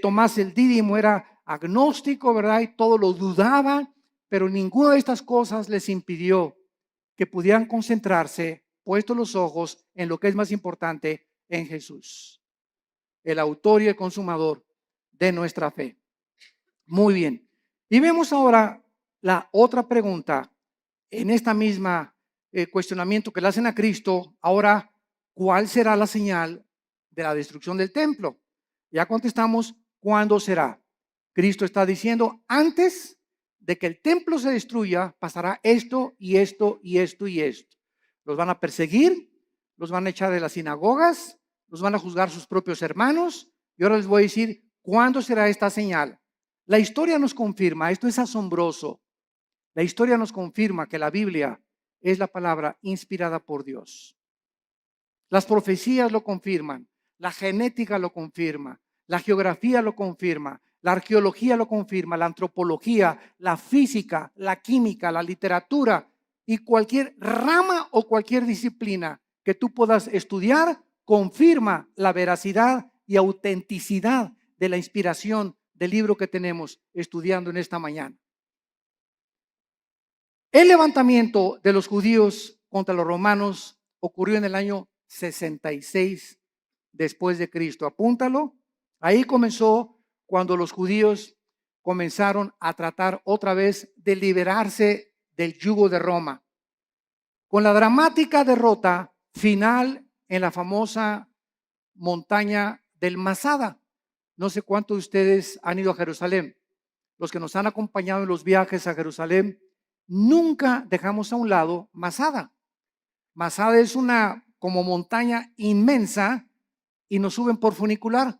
Tomás el Dídimo era agnóstico, ¿verdad? Y todo lo dudaba, pero ninguna de estas cosas les impidió que pudieran concentrarse, puestos los ojos en lo que es más importante, en Jesús, el autor y el consumador de nuestra fe. Muy bien. Y vemos ahora la otra pregunta en esta misma cuestionamiento que le hacen a Cristo. Ahora, ¿cuál será la señal de la destrucción del templo? Ya contestamos, ¿cuándo será? Cristo está diciendo, antes de que el templo se destruya, pasará esto y esto y esto y esto. Los van a perseguir, los van a echar de las sinagogas, los van a juzgar sus propios hermanos. Y ahora les voy a decir, ¿cuándo será esta señal? La historia nos confirma, esto es asombroso. La historia nos confirma que la Biblia es la palabra inspirada por Dios. Las profecías lo confirman, la genética lo confirma, la geografía lo confirma, la arqueología lo confirma, la antropología, la física, la química, la literatura y cualquier rama o cualquier disciplina que tú puedas estudiar confirma la veracidad y autenticidad de la inspiración del libro que tenemos estudiando en esta mañana. El levantamiento de los judíos contra los romanos ocurrió en el año 66 después de Cristo. Apúntalo. Ahí comenzó cuando los judíos comenzaron a tratar otra vez de liberarse del yugo de Roma, con la dramática derrota final en la famosa montaña del Masada. No sé cuántos de ustedes han ido a Jerusalén. Los que nos han acompañado en los viajes a Jerusalén, nunca dejamos a un lado Masada. Masada es una como montaña inmensa y nos suben por funicular.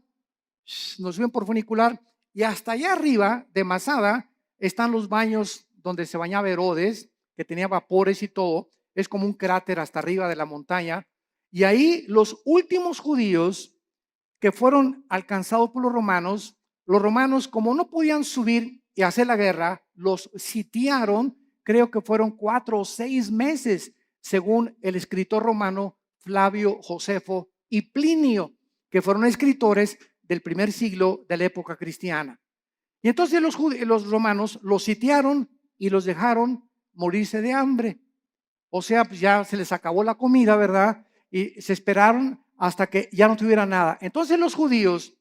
Nos suben por funicular y hasta allá arriba de Masada están los baños donde se bañaba Herodes, que tenía vapores y todo. Es como un cráter hasta arriba de la montaña. Y ahí los últimos judíos que fueron alcanzados por los romanos como no podían subir y hacer la guerra, los sitiaron, creo que fueron 4 o 6 meses, según el escritor romano Flavio Josefo y Plinio, que fueron escritores del primer siglo de la época cristiana. Y entonces los romanos los sitiaron y los dejaron morirse de hambre. O sea, pues ya se les acabó la comida, ¿verdad? Y se esperaron hasta que ya no tuvieran nada. Entonces los judíos,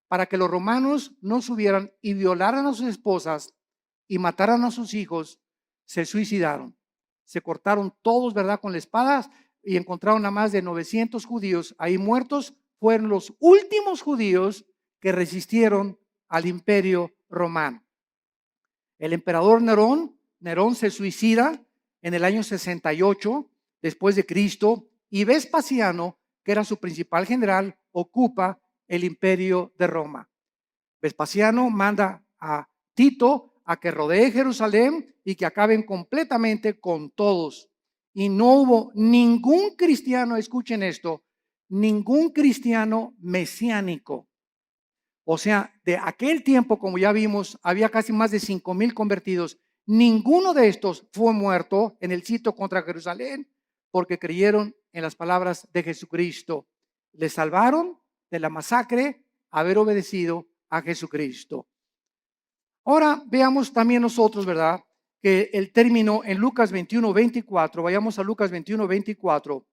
para que los romanos no subieran y violaran a sus esposas y mataran a sus hijos, se suicidaron. Se cortaron todos, ¿verdad?, con la espada y encontraron a más de 900 judíos ahí muertos. Fueron los últimos judíos que resistieron al imperio romano. El emperador Nerón se suicida en el año 68 después de Cristo, y Vespasiano, que era su principal general, ocupa el imperio de Roma. Vespasiano manda a Tito a que rodee Jerusalén y que acaben completamente con todos. Y no hubo ningún cristiano, escuchen esto, ningún cristiano mesiánico. O sea, de aquel tiempo, como ya vimos, había casi más de 5,000 convertidos. Ninguno de estos fue muerto en el sitio contra Jerusalén porque creyeron en las palabras de Jesucristo. Les salvaron de la masacre haber obedecido a Jesucristo. Ahora veamos también nosotros, ¿verdad?, que el término en Lucas 21:24, vayamos a Lucas 21:24,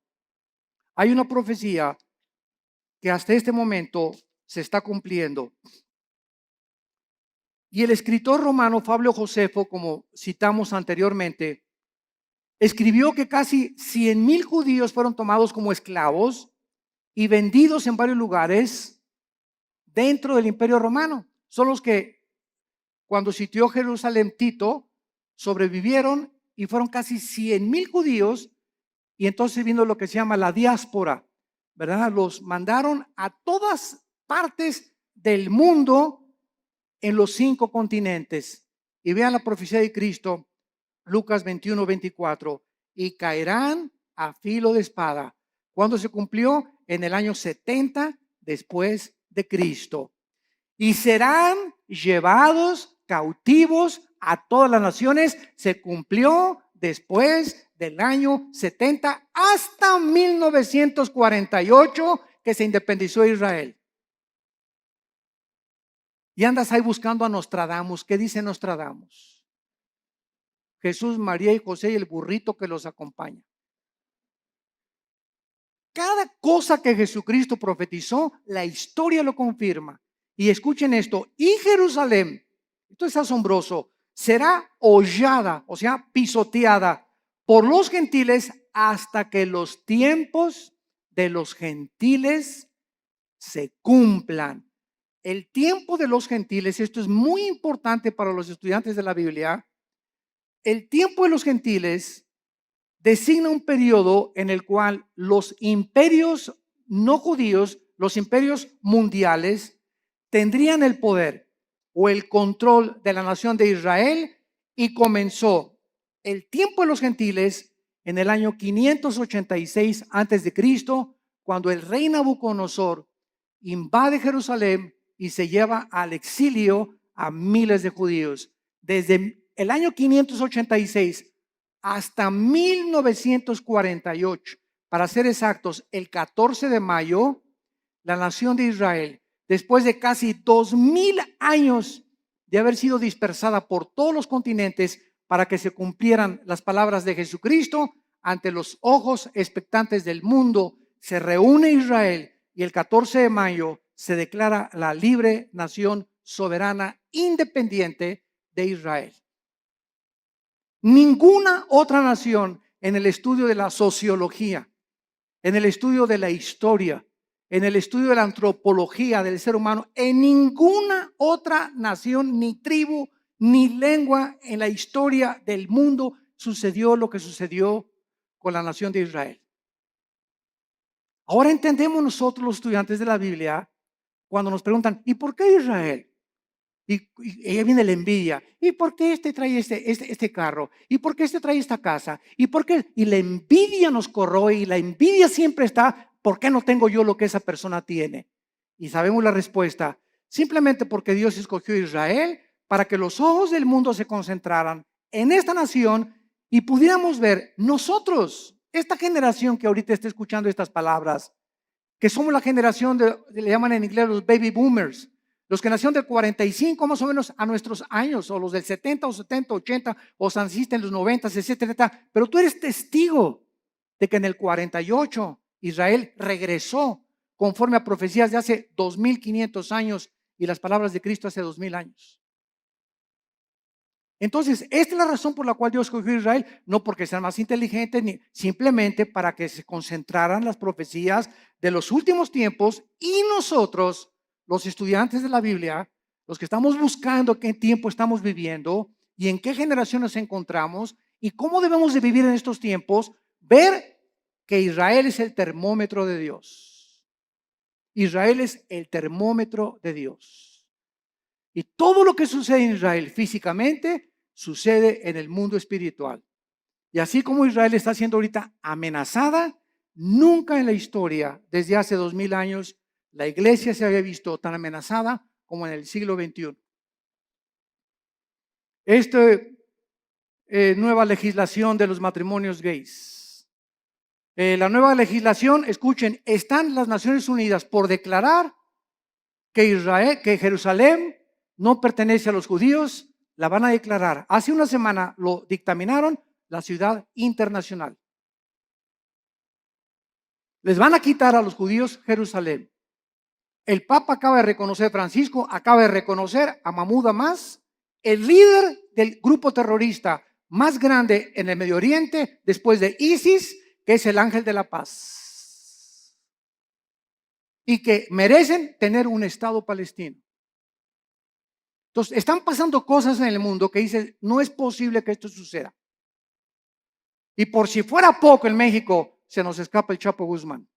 hay una profecía que hasta este momento se está cumpliendo. Y el escritor romano Flavio Josefo, como citamos anteriormente, escribió que casi 100,000 judíos fueron tomados como esclavos y vendidos en varios lugares dentro del imperio romano. Son los que cuando sitió Jerusalén Tito sobrevivieron y fueron casi 100,000 judíos, y entonces vino lo que se llama la diáspora, ¿verdad? Los mandaron a todas partes del mundo en los 5 continentes. Y vean la profecía de Cristo, Lucas 21:24, y caerán a filo de espada. ¿Cuándo se cumplió? En el año 70 después de Cristo. Y serán llevados cautivos a todas las naciones. Se cumplió después del año 70 hasta 1948, que se independizó Israel. Y andas ahí buscando a Nostradamus. ¿Qué dice Nostradamus? Jesús, María y José y el burrito que los acompaña. Cada cosa que Jesucristo profetizó, la historia lo confirma. Y escuchen esto, y Jerusalén, esto es asombroso, será hollada, o sea, pisoteada por los gentiles hasta que los tiempos de los gentiles se cumplan. El tiempo de los gentiles, esto es muy importante para los estudiantes de la Biblia. El tiempo de los gentiles designa un periodo en el cual los imperios no judíos, los imperios mundiales, tendrían el poder o el control de la nación de Israel, y comenzó el tiempo de los gentiles en el año 586 antes de Cristo, cuando el rey Nabucodonosor invade Jerusalén y se lleva al exilio a miles de judíos. Desde el año 586 hasta 1948, para ser exactos, el 14 de mayo, la nación de Israel después de casi 2000 años de haber sido dispersada por todos los continentes para que se cumplieran las palabras de Jesucristo, ante los ojos expectantes del mundo, se reúne Israel y el 14 de mayo se declara la libre nación soberana independiente de Israel. Ninguna otra nación en el estudio de la sociología, en el estudio de la historia, en el estudio de la antropología del ser humano, en ninguna otra nación, ni tribu, ni lengua en la historia del mundo sucedió lo que sucedió con la nación de Israel. Ahora entendemos nosotros los estudiantes de la Biblia cuando nos preguntan, ¿y por qué Israel? Y ahí viene la envidia. ¿Y por qué este trae este carro? ¿Y por qué este trae esta casa? ¿Y por qué? Y la envidia nos corroe y la envidia siempre está, ¿por qué no tengo yo lo que esa persona tiene? Y sabemos la respuesta, simplemente porque Dios escogió a Israel para que los ojos del mundo se concentraran en esta nación y pudiéramos ver nosotros, esta generación que ahorita está escuchando estas palabras, que somos la generación le llaman en inglés los baby boomers, los que nacieron del 45 más o menos a nuestros años, o los del 70 o 70, 80, o naciste en los 90, etcétera. Pero tú eres testigo de que en el 48 Israel regresó conforme a profecías de hace 2500 años y las palabras de Cristo hace 2000 años. Entonces, esta es la razón por la cual Dios escogió a Israel, no porque sean más inteligentes, ni simplemente para que se concentraran las profecías de los últimos tiempos y nosotros, los estudiantes de la Biblia, los que estamos buscando qué tiempo estamos viviendo y en qué generación nos encontramos y cómo debemos de vivir en estos tiempos, ver que Israel es el termómetro de Dios. Israel es el termómetro de Dios. Y todo lo que sucede en Israel físicamente sucede en el mundo espiritual. Y así como Israel está siendo ahorita amenazada, nunca en la historia, desde hace 2000 años, la iglesia se había visto tan amenazada como en el siglo XXI. Nueva legislación de los matrimonios gays. La nueva legislación, escuchen, están las Naciones Unidas por declarar que Jerusalén no pertenece a los judíos, la van a declarar. Hace una semana lo dictaminaron la ciudad internacional. Les van a quitar a los judíos Jerusalén. El Papa acaba de reconocer, Francisco acaba de reconocer a Mahmoud Abbas, el líder del grupo terrorista más grande en el Medio Oriente después de ISIS, que es el ángel de la paz. Y que merecen tener un Estado palestino. Entonces, están pasando cosas en el mundo que dicen, no es posible que esto suceda. Y por si fuera poco en México, se nos escapa el Chapo Guzmán.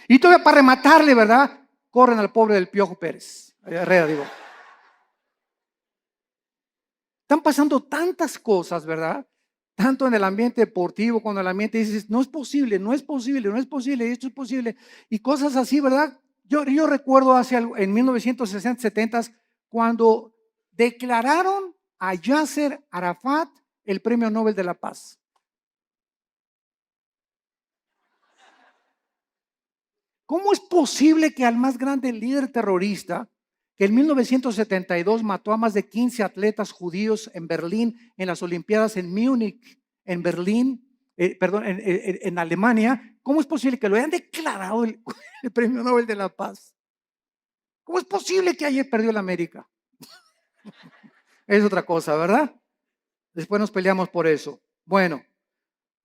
Y todavía para rematarle, ¿verdad? Corren al pobre del Piojo Pérez. Herrera, digo. Están pasando tantas cosas, ¿verdad? Tanto en el ambiente deportivo, cuando el ambiente dices, no es posible, no es posible, no es posible, esto es posible. Y cosas así, ¿verdad? Yo recuerdo en 1960, 70, cuando declararon a Yasser Arafat el Premio Nobel de la Paz. ¿Cómo es posible que al más grande líder terrorista, que en 1972 mató a más de 15 atletas judíos en Berlín, en las Olimpiadas en Múnich, en Berlín, en Alemania, ¿cómo es posible que lo hayan declarado el Premio Nobel de la Paz? ¿Cómo es posible que ayer perdió la América? Es otra cosa, ¿verdad? Después nos peleamos por eso. Bueno,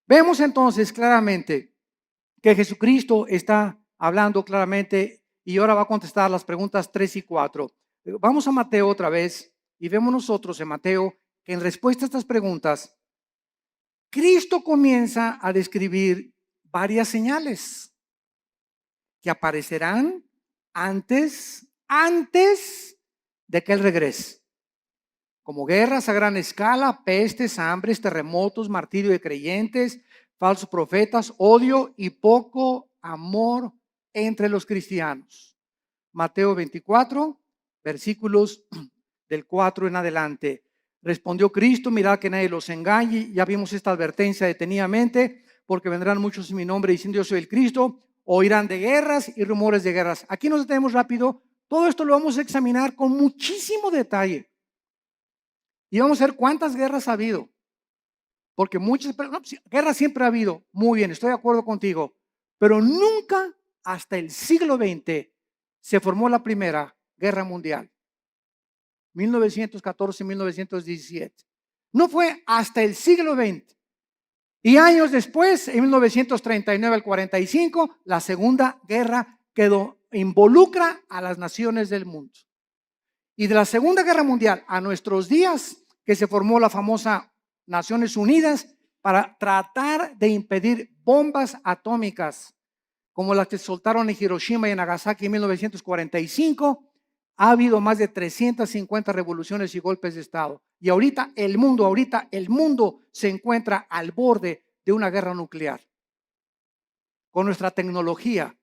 vemos entonces claramente que Jesucristo está hablando claramente y ahora va a contestar las preguntas 3 y 4. Vamos a Mateo otra vez y vemos nosotros en Mateo que en respuesta a estas preguntas, Cristo comienza a describir varias señales que aparecerán antes de que Él regrese. Como guerras a gran escala, pestes, hambres, terremotos, martirio de creyentes, falsos profetas, odio y poco amor entre los cristianos. Mateo 24, versículos del 4 en adelante. Respondió Cristo, mirad que nadie los engañe. Ya vimos esta advertencia detenidamente, porque vendrán muchos en mi nombre diciendo yo soy el Cristo, Oirán de guerras y rumores de guerras. Aquí nos detenemos rápido. Todo esto lo vamos a examinar con muchísimo detalle. Y vamos a ver cuántas guerras ha habido. Porque muchas, no, guerras siempre ha habido. Muy bien, estoy de acuerdo contigo. Pero nunca hasta el siglo XX se formó la Primera Guerra Mundial. 1914-1917. No fue hasta el siglo XX. Y años después, en 1939 al 45, la Segunda Guerra involucra a las naciones del mundo. Y de la Segunda Guerra Mundial a nuestros días, que se formó la famosa Naciones Unidas para tratar de impedir bombas atómicas como las que soltaron en Hiroshima y en Nagasaki en 1945, ha habido más de 350 revoluciones y golpes de Estado. Y ahorita el mundo se encuentra al borde de una guerra nuclear. Con nuestra tecnología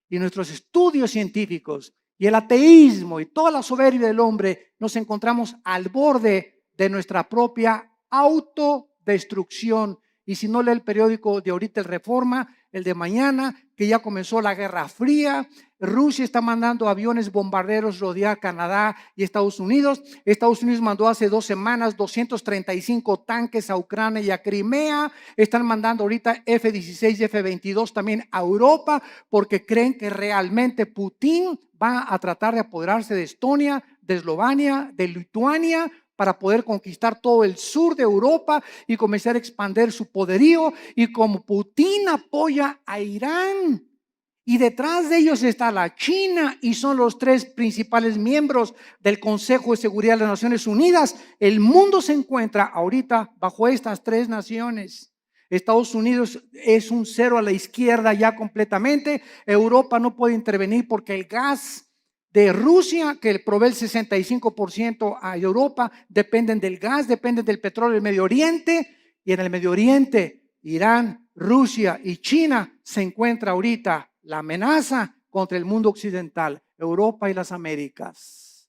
y nuestros estudios científicos y el ateísmo y toda la soberbia del hombre, nos encontramos al borde de nuestra propia autodestrucción. Y si no lee el periódico de ahorita, el Reforma, el de mañana, que ya comenzó la Guerra Fría, Rusia está mandando aviones bombarderos rodear Canadá y Estados Unidos. Estados Unidos mandó hace 2 semanas 235 tanques a Ucrania y a Crimea. Están mandando ahorita F-16 y F-22 también a Europa porque creen que realmente Putin va a tratar de apoderarse de Estonia, de Eslovenia, de Lituania, para poder conquistar todo el sur de Europa y comenzar a expandir su poderío. Y como Putin apoya a Irán, y detrás de ellos está la China y son los 3 principales miembros del Consejo de Seguridad de las Naciones Unidas, el mundo se encuentra ahorita bajo estas 3 naciones. Estados Unidos es un cero a la izquierda ya completamente. Europa no puede intervenir porque el gas de Rusia, que provee el 65% a Europa, dependen del gas, dependen del petróleo del Medio Oriente. Y en el Medio Oriente, Irán, Rusia y China se encuentra ahorita la amenaza contra el mundo occidental, Europa y las Américas.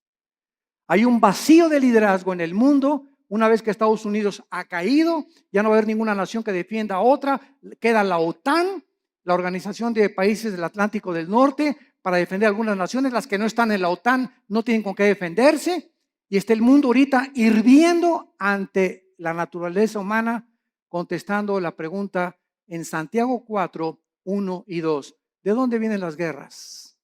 Hay un vacío de liderazgo en el mundo. Una vez que Estados Unidos ha caído, ya no va a haber ninguna nación que defienda a otra. Queda la OTAN, la Organización de Países del Atlántico del Norte, para defender a algunas naciones. Las que no están en la OTAN no tienen con qué defenderse. Y está el mundo ahorita hirviendo ante la naturaleza humana, contestando la pregunta en Santiago 4, 1 y 2. ¿De dónde vienen las guerras?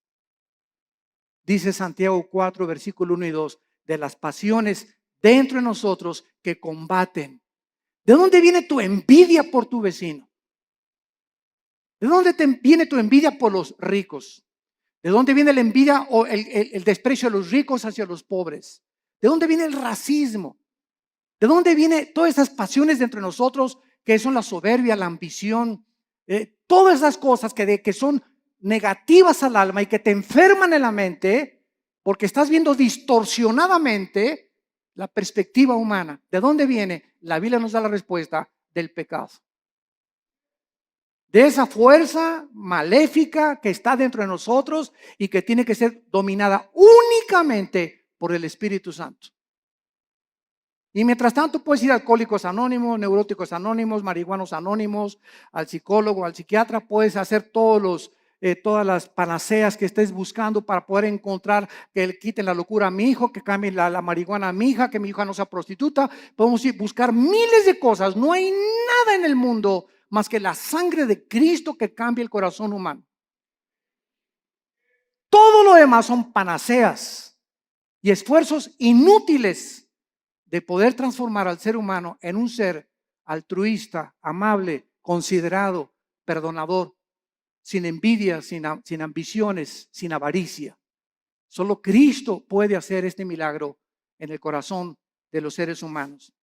Dice Santiago 4, versículo 1 y 2, de las pasiones dentro de nosotros que combaten. ¿De dónde viene tu envidia por tu vecino? ¿De dónde viene tu envidia por los ricos? ¿De dónde viene la envidia o el desprecio de los ricos hacia los pobres? ¿De dónde viene el racismo? ¿De dónde vienen todas esas pasiones dentro de nosotros que son la soberbia, la ambición? Todas esas cosas que son negativas al alma y que te enferman en la mente porque estás viendo distorsionadamente la perspectiva humana. ¿De dónde viene? La Biblia nos da la respuesta: del pecado. De esa fuerza maléfica que está dentro de nosotros y que tiene que ser dominada únicamente por el Espíritu Santo. Y mientras tanto puedes ir a Alcohólicos Anónimos, Neuróticos Anónimos, Marihuanos Anónimos, al psicólogo, al psiquiatra. Puedes hacer todas las panaceas que estés buscando para poder encontrar que le quiten la locura a mi hijo, que cambien la marihuana a mi hija, que mi hija no sea prostituta. Podemos ir buscar miles de cosas. No hay nada en el mundo más que la sangre de Cristo que cambie el corazón humano. Todo lo demás son panaceas y esfuerzos inútiles de poder transformar al ser humano en un ser altruista, amable, considerado, perdonador, sin envidia, sin ambiciones, sin avaricia. Solo Cristo puede hacer este milagro en el corazón de los seres humanos.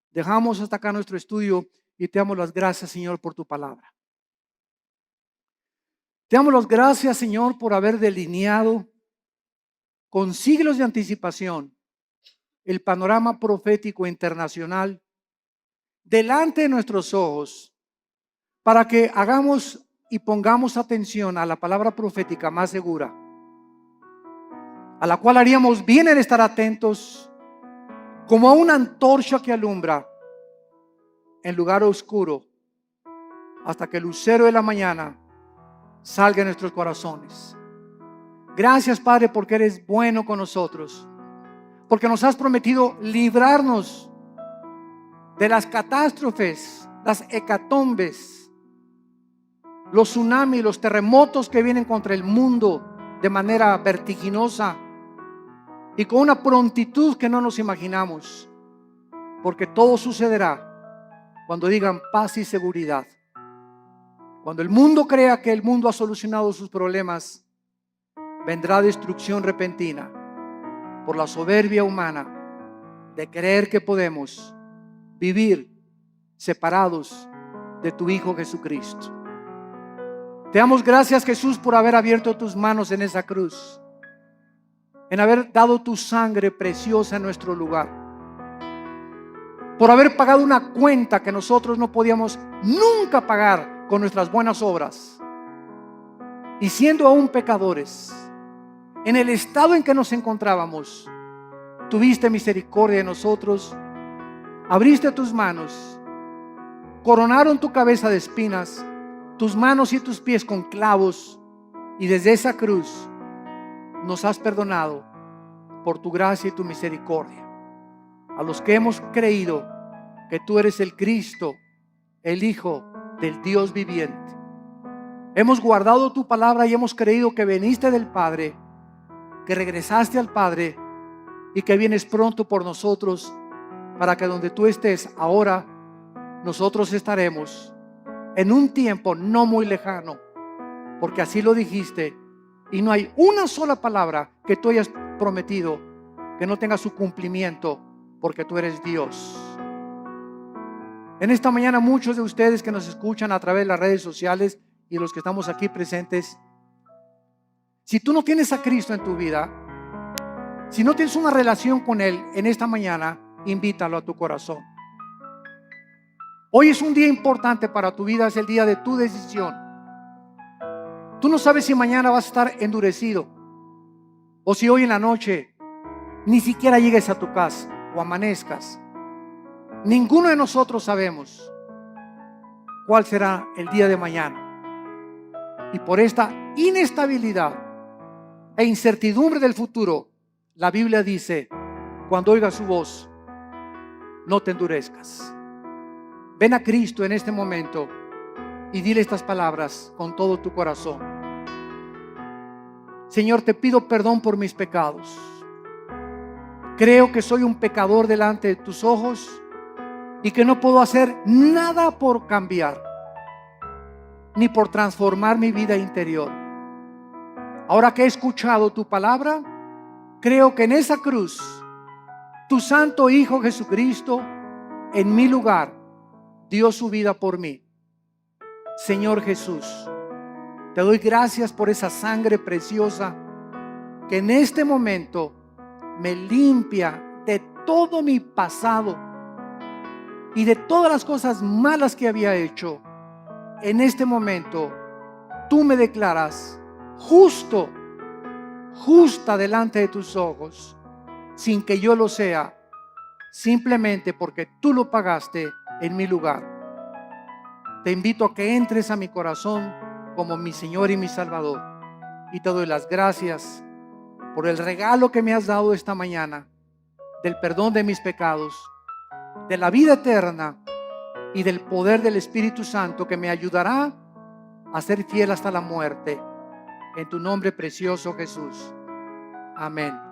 Dejamos hasta acá nuestro estudio y te damos las gracias, Señor, por tu palabra. Te damos las gracias, Señor, por haber delineado con siglos de anticipación el panorama profético internacional delante de nuestros ojos, para que hagamos y pongamos atención a la palabra profética más segura, a la cual haríamos bien en estar atentos, como a una antorcha que alumbra en lugar oscuro, hasta que el lucero de la mañana salga de nuestros corazones. Gracias, Padre, porque eres bueno con nosotros, porque nos has prometido librarnos de las catástrofes, las hecatombes, los tsunamis, los terremotos que vienen contra el mundo de manera vertiginosa y con una prontitud que no nos imaginamos, porque todo sucederá cuando digan paz y seguridad. Cuando el mundo crea que el mundo ha solucionado sus problemas, vendrá destrucción repentina por la soberbia humana de creer que podemos vivir separados de tu Hijo Jesucristo. Te damos gracias, Jesús, por haber abierto tus manos en esa cruz, en haber dado tu sangre preciosa en nuestro lugar, por haber pagado una cuenta que nosotros no podíamos nunca pagar con nuestras buenas obras. Y siendo aún pecadores, en el estado en que nos encontrábamos, tuviste misericordia de nosotros, abriste tus manos, coronaron tu cabeza de espinas, tus manos y tus pies con clavos, y desde esa cruz nos has perdonado por tu gracia y tu misericordia. A los que hemos creído que tú eres el Cristo, el Hijo del Dios viviente, hemos guardado tu palabra y hemos creído que veniste del Padre, que regresaste al Padre y que vienes pronto por nosotros, para que donde tú estés ahora, nosotros estaremos en un tiempo no muy lejano, porque así lo dijiste, y no hay una sola palabra que tú hayas prometido que no tenga su cumplimiento, porque tú eres Dios. En esta mañana, muchos de ustedes que nos escuchan a través de las redes sociales y los que estamos aquí presentes, si tú no tienes a Cristo en tu vida, si no tienes una relación con Él, en esta mañana invítalo a tu corazón. Hoy es un día importante para tu vida, es el día de tu decisión. Tú no sabes si mañana vas a estar endurecido, o si hoy en la noche ni siquiera llegues a tu casa o amanezcas. Ninguno de nosotros sabemos cuál será el día de mañana. Y por esta inestabilidad e incertidumbre del futuro, la Biblia dice: cuando oigas su voz, no te endurezcas. Ven a Cristo en este momento y dile estas palabras con todo tu corazón. Señor, te pido perdón por mis pecados. Creo que soy un pecador delante de tus ojos y que no puedo hacer nada por cambiar, ni por transformar mi vida interior. Ahora que he escuchado tu palabra, creo que en esa cruz, tu santo Hijo Jesucristo, en mi lugar, dio su vida por mí. Señor Jesús, te doy gracias por esa sangre preciosa que en este momento me limpia de todo mi pasado y de todas las cosas malas que había hecho. En este momento tú me declaras justo, justa delante de tus ojos, sin que yo lo sea, simplemente porque tú lo pagaste en mi lugar. Te invito a que entres a mi corazón como mi Señor y mi Salvador, y te doy las gracias por el regalo que me has dado esta mañana, del perdón de mis pecados, de la vida eterna y del poder del Espíritu Santo que me ayudará a ser fiel hasta la muerte. En tu nombre precioso, Jesús. Amén.